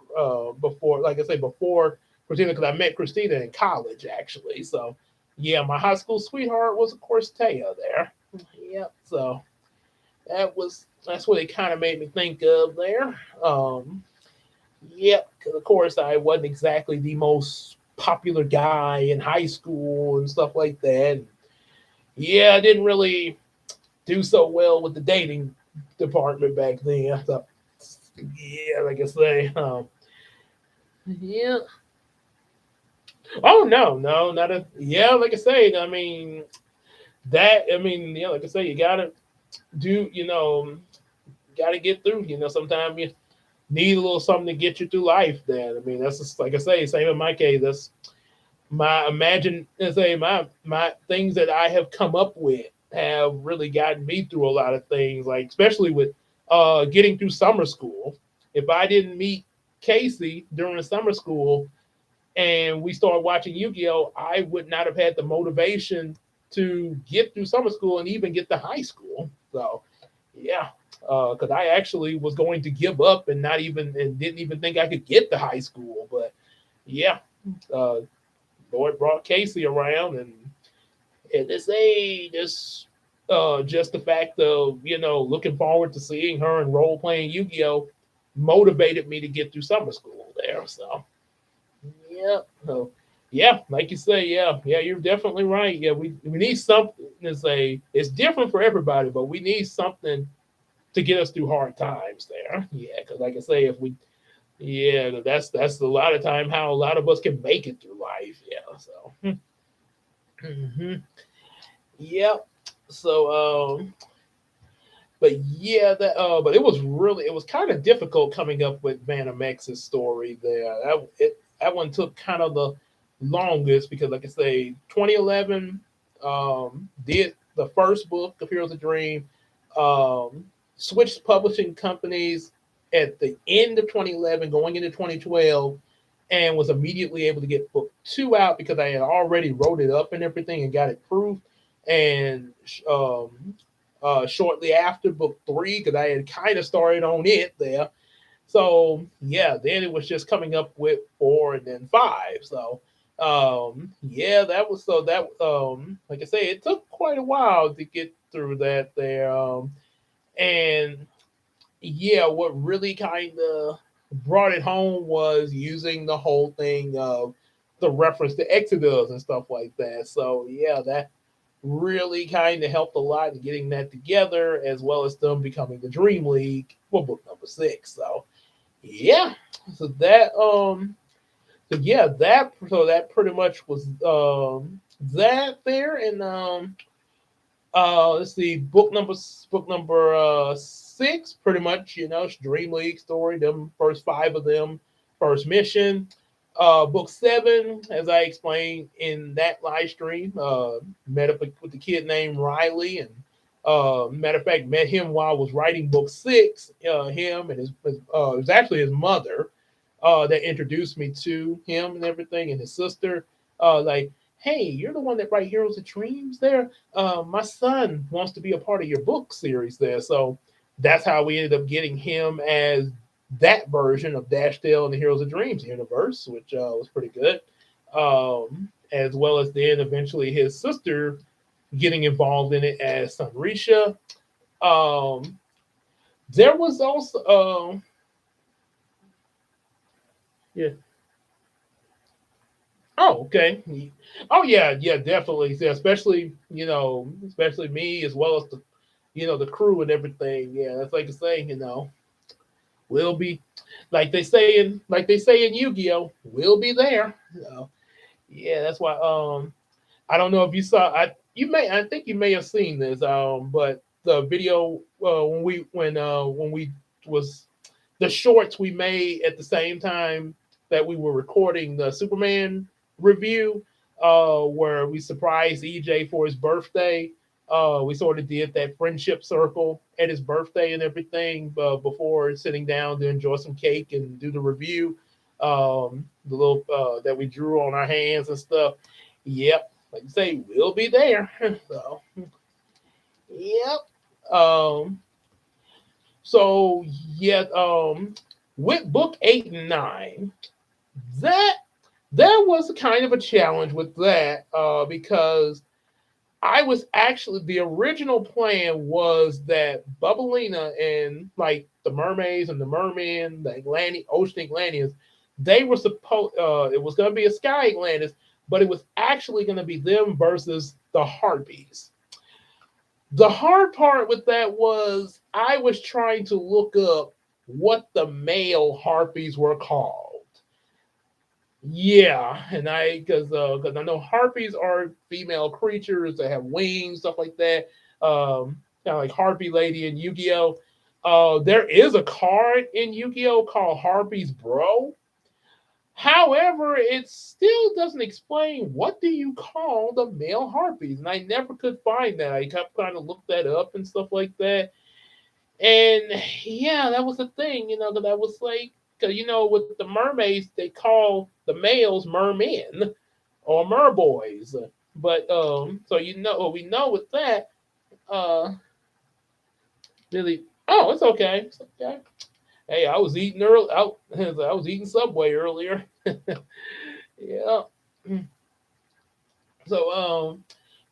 Before, like I say, before Christina, because I met Christina in college actually. So yeah, my high school sweetheart was of course Taya there. Yep. So that's what it kind of made me think of there. Yep, because of course I wasn't exactly the most popular guy in high school and stuff like that. Yeah, I didn't really do so well with the dating department back then. So yeah, like I say, yeah. Oh no, no, not a yeah. Like I say, I mean yeah. Like I say, you gotta do. Gotta get through. Sometimes you need a little something to get you through life. Then I mean, that's just like I say. Same in my case. That's my imagine. I say my things that I have come up with have really gotten me through a lot of things. Like especially with getting through summer school. If I didn't meet Casey during the summer school, and we started watching Yu-Gi-Oh, I would not have had the motivation to get through summer school and even get to high school. So, yeah, because I actually was going to give up and didn't even think I could get to high school. But yeah, uh, Lord brought Casey around, and at this age, just the fact of looking forward to seeing her and role playing Yu-Gi-Oh motivated me to get through summer school there. So yeah. So yeah, like you say, yeah, yeah, you're definitely right. Yeah, we need something to say. It's different for everybody, but we need something to get us through hard times there. Yeah, because like I say, if we yeah, that's a lot of time how a lot of us can make it through life. Yeah. So hmm yep. So but yeah, but it was kind of difficult coming up with Vanamex's story there. That one took kind of the longest because, like I say, 2011 did the first book of Heroes of Dream, switched publishing companies at the end of 2011, going into 2012, and was immediately able to get book two out because I had already wrote it up and everything and got it proofed. And shortly after book three, because I had kind of started on it there. So yeah, then it was just coming up with four and then five. So yeah, that was so that like I say, it took quite a while to get through that there. And yeah, what really kind of brought it home was using the whole thing of the reference to Exodus and stuff like that. So yeah, that really kind of helped a lot in getting that together, as well as them becoming the Dream League for book number six. So yeah, so that pretty much was that there, and let's see, book number six, pretty much, Dream League story, them first five of them, first mission. Book seven, as I explained in that live stream, met up with the kid named Riley, and matter of fact, met him while I was writing book six. Him and it was actually his mother that introduced me to him and everything, and his sister. Like, hey, you're the one that write Heroes of Dreams there. My son wants to be a part of your book series there. So that's how we ended up getting him as that version of Dashdale and the Heroes of Dreams universe, which was pretty good. As well as then eventually his sister getting involved in it as Sunrisha. Um, there was also, yeah, Oh, okay. Oh, yeah, yeah, definitely. Yeah, especially especially me as well as the crew and everything. Yeah, that's like I say, we'll be like they say in Yu-Gi-Oh, we'll be there. Yeah, that's why. I don't know if you saw. I think you may have seen this. But the video when we was the shorts we made at the same time that we were recording the Superman review, where we surprised EJ for his birthday. We sort of did that friendship circle at his birthday and everything before sitting down to enjoy some cake and do the review. The little that we drew on our hands and stuff. Yep, like you say, we'll be there. So, yep. Um, so yeah, with book 8 and 9, that that was kind of a challenge with that because I was actually the original plan was that Bubblina and like the mermaids and the mermen, the ocean Atlanteans, they were supposed. It was going to be a sky Atlantis, but it was actually going to be them versus the harpies. The hard part with that was I was trying to look up what the male harpies were called. Yeah, and because I know harpies are female creatures that have wings, stuff like that. Kind of like Harpy Lady in Yu-Gi-Oh. There is a card in Yu-Gi-Oh called Harpies Bro. However, it still doesn't explain what do you call the male harpies, and I never could find that. I kept trying to look that up and stuff like that. And yeah, that was the thing, that I was like, because with the mermaids, they call the males mermen or merboys. But so we know with that, really, oh, it's okay, it's okay. Hey, I was eating early. I was eating Subway earlier. Yeah. So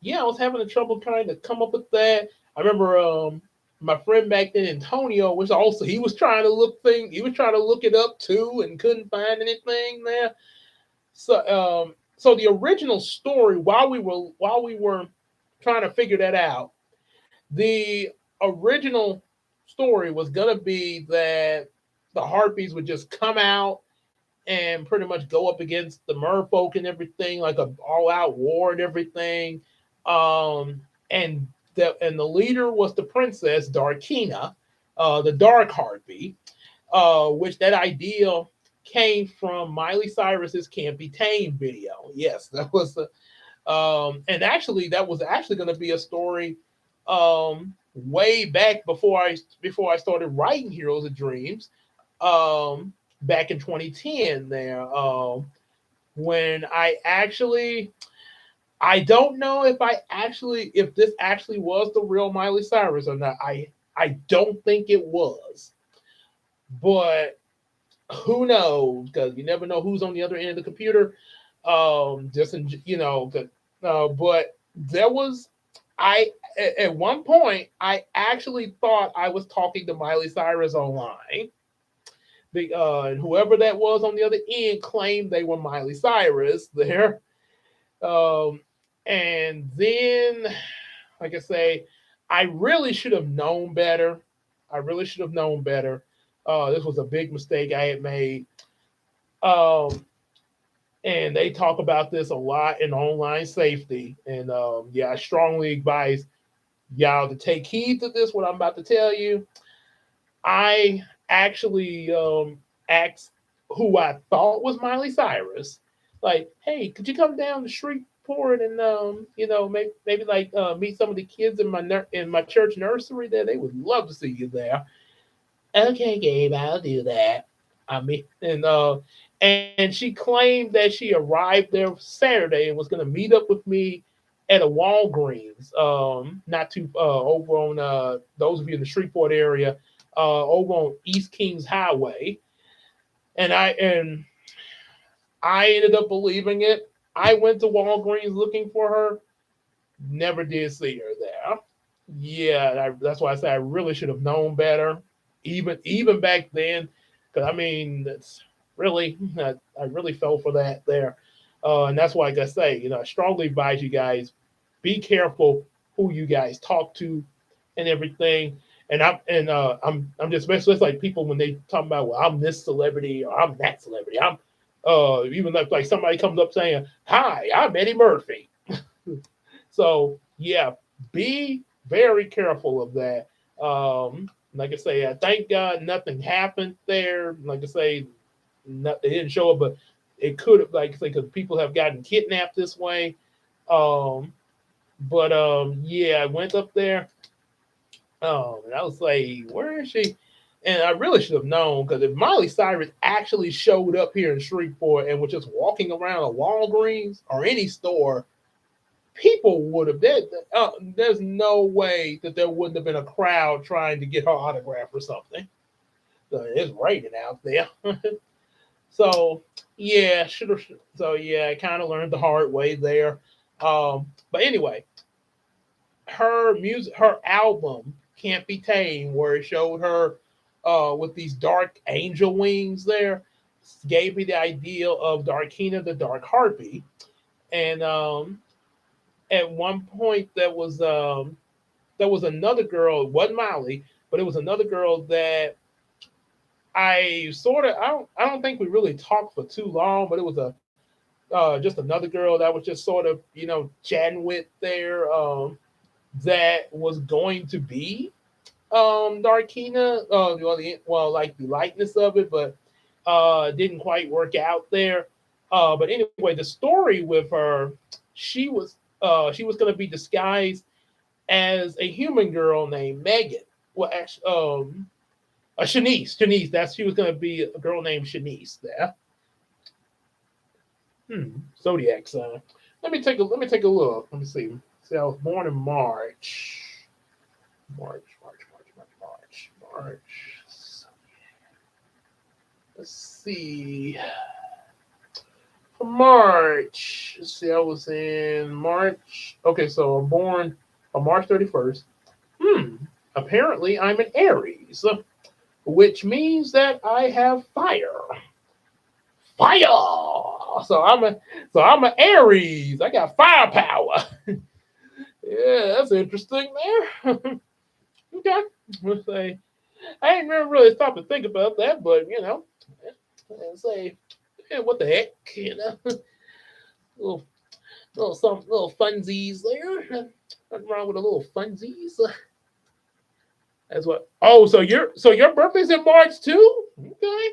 yeah, I was having a trouble trying to come up with that. I remember my friend back then, Antonio, was also he was trying to he was trying to look it up too and couldn't find anything there. So the original story while we were trying to figure that out, the original story was gonna be that the harpies would just come out and pretty much go up against the merfolk and everything, like a all out war and everything. And the leader was the princess Darkina, the Dark Harpy, which that idea came from Miley Cyrus's "Can't Be Tamed" video. Yes, that was the and actually that was actually going to be a story way back before I started writing Heroes of Dreams, back in 2010 there, when I don't know if this actually was the real Miley Cyrus or not. I don't think it was, but who knows, because you never know who's on the other end of the computer. Just in, but there was I at one point I actually thought I was talking to Miley Cyrus online. And whoever that was on the other end claimed they were Miley Cyrus there. Um, and then, like I say, I really should have known better. I really should have known better. This was a big mistake I had made. Um, and they talk about this a lot in online safety. And yeah, I strongly advise y'all to take heed to this. What I'm about to tell you, I actually asked who I thought was Miley Cyrus, like, "Hey, could you come down to Shreveport and maybe like meet some of the kids in my church nursery there? They would love to see you there." Okay, Gabe, I'll do that. I mean, and she claimed that she arrived there Saturday and was going to meet up with me at a Walgreens, not too over on those of you in the Shreveport area, over on East Kings Highway, and I ended up believing it. I went to Walgreens looking for her, never did see her there. Yeah, that's why I say I really should have known better, even back then, because I mean, that's really I really fell for that there. And that's why, like I say, I strongly advise you guys be careful who you guys talk to and everything. I'm just especially like people when they talk about, well, I'm this celebrity or I'm that celebrity. I'm even like somebody comes up saying, "Hi, I'm Eddie Murphy." So yeah, be very careful of that. Like I say, I thank God nothing happened there. Like I say, not, they didn't show up, but it could have, like I say, because people have gotten kidnapped this way. Um, but yeah, I went up there. And I was like, where is she? And I really should have known because if Miley Cyrus actually showed up here in Shreveport and was just walking around a Walgreens or any store, people would have. There's no way that there wouldn't have been a crowd trying to get her autograph or something. So it's raining out there. So yeah, should have. So yeah, I kind of learned the hard way there. But anyway, her music, her album "Can't Be Tamed," where it showed her with these dark angel wings there, gave me the idea of Darkina the Dark Harpy. And at one point, there was another girl. It wasn't Molly, but it was another girl that I don't think we really talked for too long, but it was a just another girl that was just sort of chatting with there, that was going to be Darkina, well, like the likeness of it, but didn't quite work out there. But anyway, the story with her, she was going to be disguised as a human girl named Megan. Well, actually, Shanice. That's she was going to be a girl named Shanice. There, zodiac sign. Let me take a look. Let me see. See, I was born in March. March. Let's see. For March. Let's see, I was in March. Okay, so I'm born on March 31st. Hmm. Apparently, I'm an Aries, which means that I have fire. Fire. So I'm an Aries. I got firepower. Yeah, that's interesting there. Okay. Let's say I ain't never really stopped to think about that, but and say, yeah, what the heck, little little funsies there. Nothing wrong with a little funsies. That's what. Oh, so your birthday's in March too? Okay.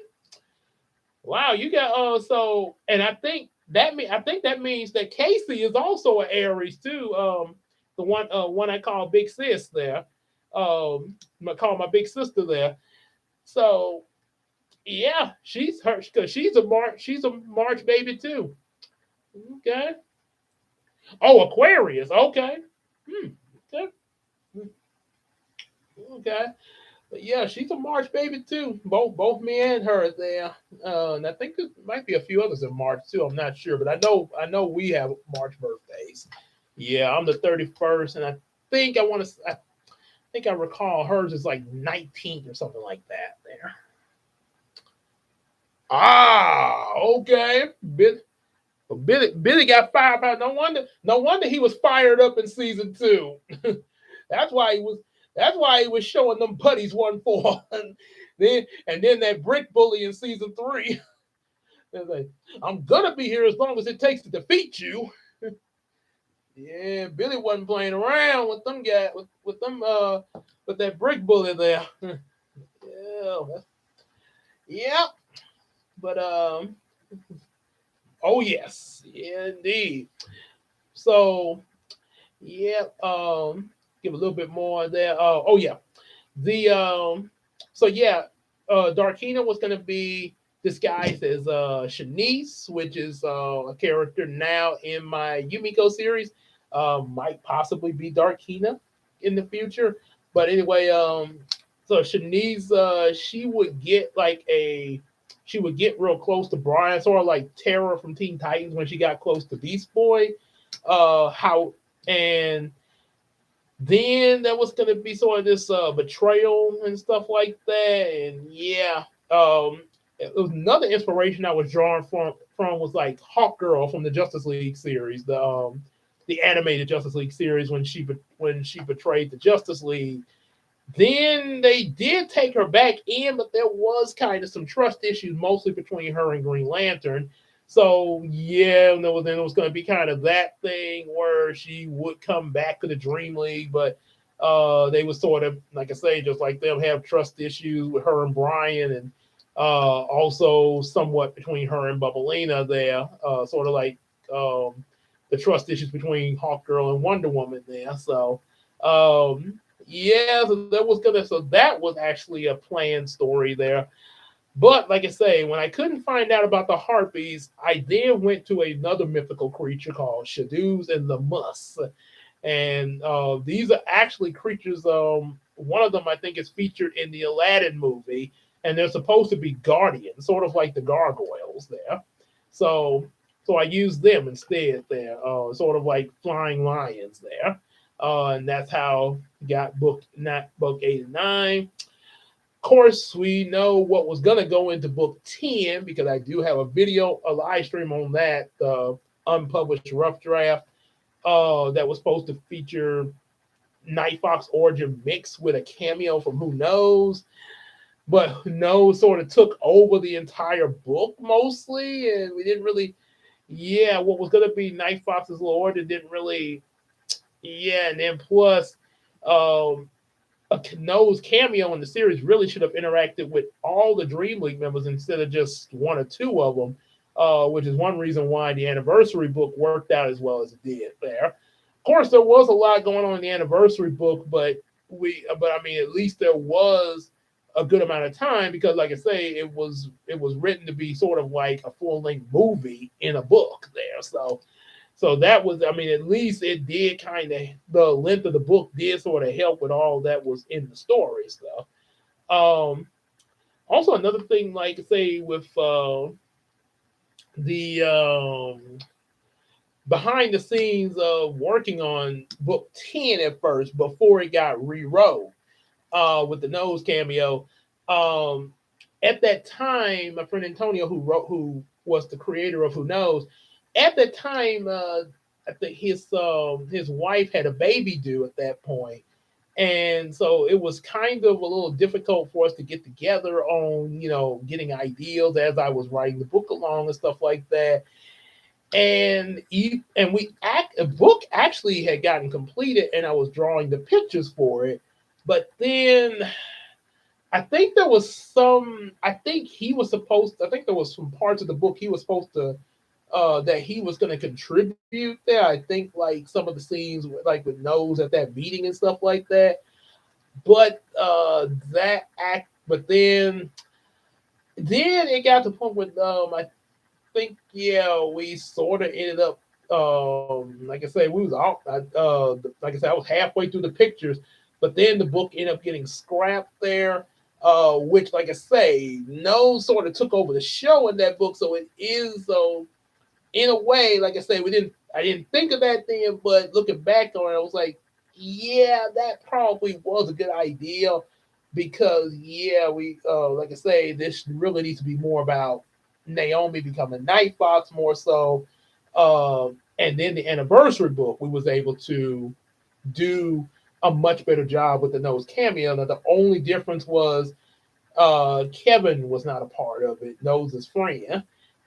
Wow, you got and I think that means that Casey is also an Aries too. The one I call Big Sis there. I call my big sister there. So yeah, she's her because she's a March baby too. Okay. Oh, Aquarius. Okay. Hmm. Okay. Okay. But yeah, she's a March baby too. Both me and her are there. And I think there might be a few others in March too. I'm not sure, but I know we have March birthdays. Yeah, I'm the 31st, and I think I recall hers is like 19th or something like that. There. Ah, okay. Billy got fired. No wonder he was fired up in season two. That's why he was. That's why he was showing them putties 1-4, and then that brick bully in season three. Like, I'm gonna be here as long as it takes to defeat you. Yeah, Billy wasn't playing around with them guys with them with that brick bully there. Yeah, yeah. But oh yes, yeah, indeed. So yeah, give a little bit more there. Oh yeah, the so yeah, Darkina was gonna be disguised as Shanice, which is a character now in my Yumiko series. Might possibly be Darkina in the future, but anyway, so Shanice, she would get real close to Brian, sort of like Terra from Teen Titans when she got close to Beast Boy. How and then there was going to be sort of this betrayal and stuff like that, and yeah, it was another inspiration I was drawn from was like Hawkgirl from the Justice League series, the animated Justice League series when she betrayed the Justice League. Then they did take her back in, but there was kind of some trust issues, mostly between her and Green Lantern. So yeah, then it was going to be kind of that thing where she would come back to the Dream League, but they would sort of, like I say, just like them, have trust issues with her and Brian, and also somewhat between her and Bubblina there, sort of like um, the trust issues between Hawkgirl and Wonder Woman there. So yeah, so that was actually a planned story there. But like I say, when I couldn't find out about the harpies, I then went to another mythical creature called Shadows and the Mus. And these are actually creatures. One of them I think is featured in the Aladdin movie, and they're supposed to be guardians, sort of like the gargoyles there. So, so I used them instead there, sort of like flying lions there, and that's how I got book 8 and 9. Of course, we know what was going to go into book 10 because I do have a video, a live stream on that, unpublished rough draft that was supposed to feature Night Fox origin mixed with a cameo from Who Knows. But Who Knows sort of took over the entire book mostly, and we didn't really, yeah, what was going to be Night Fox's little origin didn't really, yeah, and then plus, um, a Knows cameo in the series really should have interacted with all the Dream League members instead of just one or two of them, which is one reason why the anniversary book worked out as well as it did there. Of course, there was a lot going on in the anniversary book, but I mean, at least there was a good amount of time because, like I say, it was written to be sort of like a full length movie in a book there. So that was, I mean, at least it did kind of, the length of the book did sort of help with all that was in the story stuff. Um, Also, another thing, like say with the behind the scenes of working on book 10 at first before it got rewrote with the Nose cameo. Um, at that time, my friend Antonio, who was the creator of Who Knows, at that time, I think his wife had a baby due at that point, and so it was kind of a little difficult for us to get together on getting ideas as I was writing the book along and stuff like that. And a book actually had gotten completed, and I was drawing the pictures for it, but then I think there was some. I think there was some parts of the book he was supposed to that he was going to contribute there. I think like some of the scenes with Nose at that meeting and stuff like that. But then it got to the point with I think yeah we sort of ended up like I said we was out like I said I was halfway through the pictures, but then the book ended up getting scrapped there. Which, like I say, no sort of took over the show in that book, so it is so in a way, like I say, I didn't think of that then, but looking back on it, I was like, yeah, that probably was a good idea because yeah, we like I say, this really needs to be more about Naomi becoming Night Fox more so. And then the anniversary book, we was able to do a much better job with the Nose cameo. Now the only difference was Kevin was not a part of it, Nose's friend,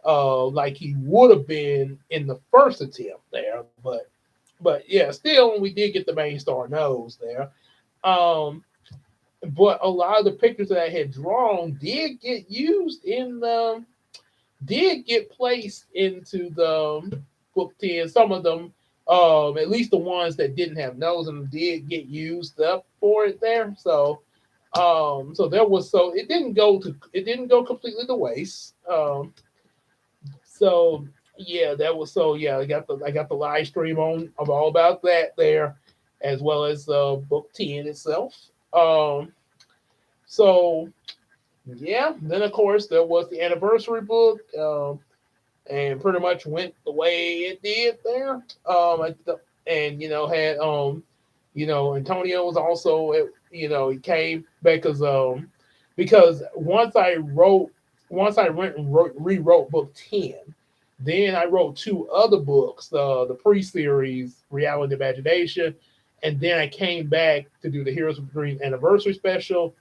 like he would have been in the first attempt there. But yeah, still we did get the main star Nose there. Um, but a lot of the pictures that I had drawn did get used in the did get placed into the book 10. Some of them, at least the ones that didn't have nose in them, did get used up for it there. So there was it didn't go completely to waste. So yeah, that was so yeah. I got the live stream on of all about that there, as well as book 10 itself. Um, so yeah, then of course there was the anniversary book. And pretty much went the way it did there. And had Antonio was also he came back because once I wrote once I went and rewrote book 10, then I wrote two other books, the pre-series Reality Imagination, and then I came back to do the Heroes of Dream anniversary special.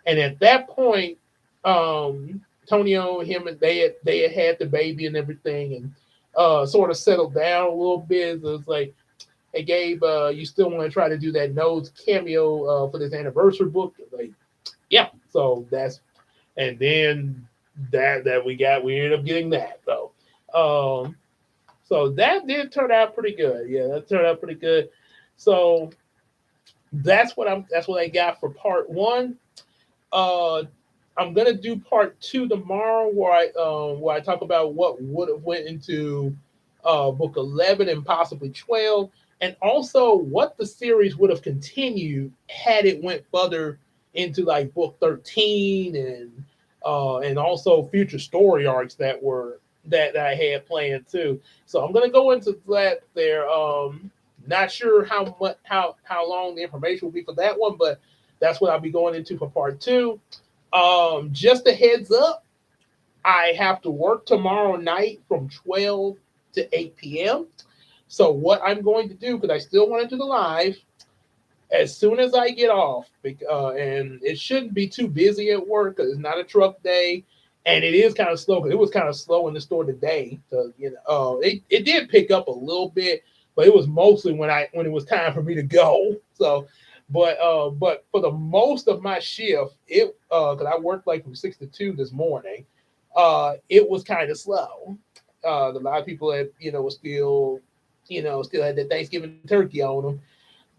And at that point, Tonio, him, and they had the baby and everything, and sort of settled down a little bit. So it's like, hey Gabe, you still want to try to do that Nodes cameo for this anniversary book? Like, yeah. So that's, and then that we ended up getting that. Um, so that did turn out pretty good. Yeah, that turned out pretty good. So that's what I got for part one. Uh, I'm gonna do part two tomorrow, where I talk about what would have went into book 11 and possibly 12, and also what the series would have continued had it went further into like book 13, and also future story arcs that I had planned too. So I'm gonna go into that there. Not sure how long the information will be for that one, but that's what I'll be going into for part two. Just a heads up, I have to work tomorrow night from 12 to 8 p.m. So what I'm going to do, because I still want to do the live, as soon as I get off, and it shouldn't be too busy at work because it's not a truck day, and it is kind of slow. Because it was kind of slow in the store today. So it did pick up a little bit, but it was mostly when it was time for me to go. So, but for the most of my shift, it because I worked like from 6 to 2 this morning, it was kind of slow. A lot of people had was still had the Thanksgiving turkey on them,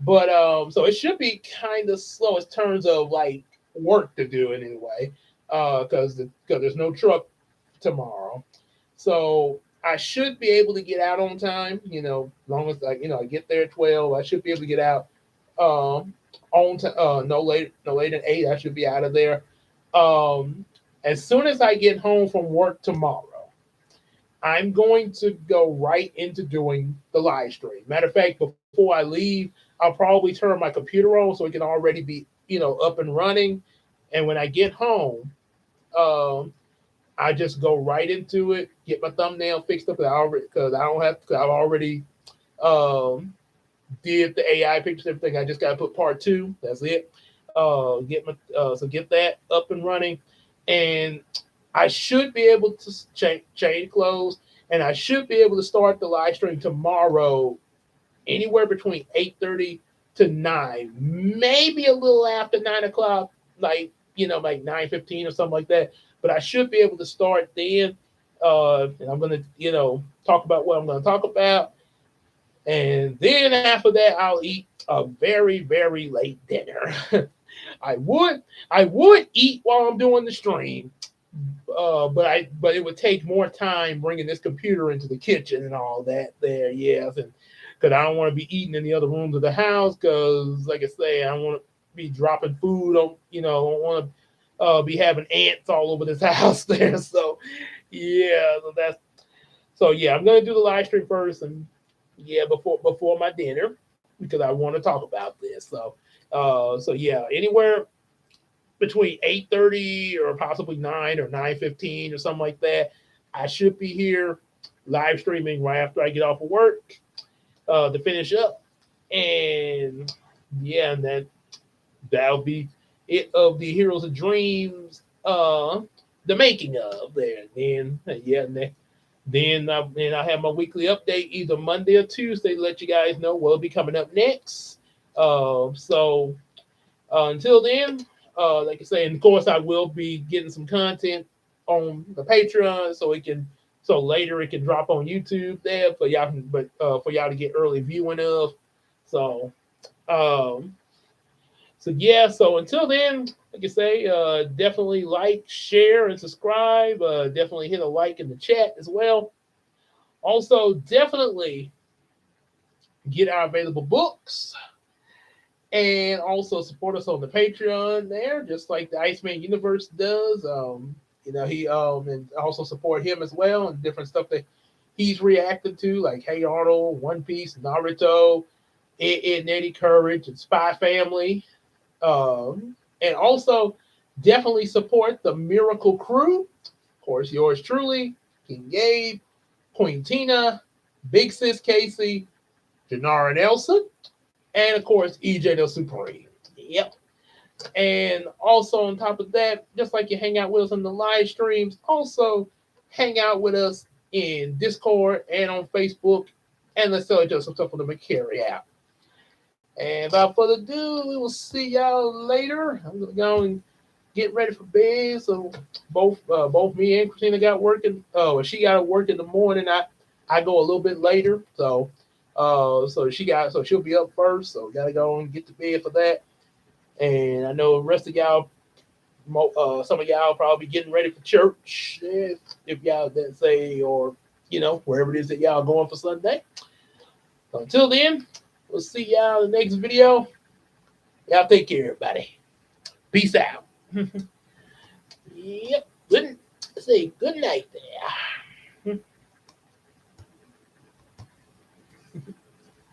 but so it should be kind of slow in terms of like work to do it anyway, because there's no truck tomorrow. So I should be able to get out on time. As long as I get there at 12, I should be able to get out um, no later than 8. I should be out of there. Um, as soon as I get home from work tomorrow, I'm going to go right into doing the live stream. Matter of fact, before I leave, I'll probably turn my computer on so it can already be, up and running. And when I get home, um, I just go right into it, get my thumbnail fixed up because I don't have because I've already um, did the AI pictures, everything. I just got to put part two. That's it. Get that up and running, and I should be able to change clothes, and I should be able to start the live stream tomorrow, anywhere between 8:30 to 9, maybe a little after 9 o'clock, like 9:15 or something like that. But I should be able to start then, and I'm gonna talk about what I'm gonna talk about, and then after that I'll eat a very very late dinner. I would I would eat while I'm doing the stream, but it would take more time bringing this computer into the kitchen and all that there. Yes, and because I don't want to be eating in the other rooms of the house. Because, like I say, I don't want to be dropping food on. I don't want to be having ants all over this house there. So, yeah, so I'm gonna do the live stream first, and yeah, before my dinner because I want to talk about this. So anywhere between 8:30 or possibly 9 or 9:15 or something like that. I should be here live streaming right after I get off of work to finish up. And yeah, and that'll be it of the Heroes of Dreams, the making of there. Then I have my weekly update either Monday or Tuesday to let you guys know what'll be coming up next. Until then, like I say, and of course, I will be getting some content on the Patreon, so later it can drop on YouTube there for y'all, for y'all to get early viewing of. So, um, so until then, like I say, definitely like, share, and subscribe. Definitely hit a like in the chat as well. Also, definitely get our available books and also support us on the Patreon there, just like the Iceman Universe does. He and also support him as well and different stuff that he's reacted to, like Hey Arnold, One Piece, Naruto, Ed, Eddie Courage, and Spy Family. And also definitely support the Miracle Crew course, yours truly, King Gabe, Queen Tina, Big Sis Casey, Janara Nelson, and of course, EJ the Supreme. Yep. And also on top of that, just like you hang out with us on the live streams, also hang out with us in Discord and on Facebook. And let's tell each other some stuff on the McCary app. And without further ado, we will see y'all later. I'm gonna go and get ready for bed. So both me and Christina got working. Oh, she got to work in the morning. I go a little bit later. So she'll be up first. So gotta go and get to bed for that. And I know the rest of y'all, some of y'all probably getting ready for church if y'all that say, or wherever it is that y'all going for Sunday. So until then, we'll see y'all in the next video. Y'all take care, everybody. Peace out. Yep. Say good night there.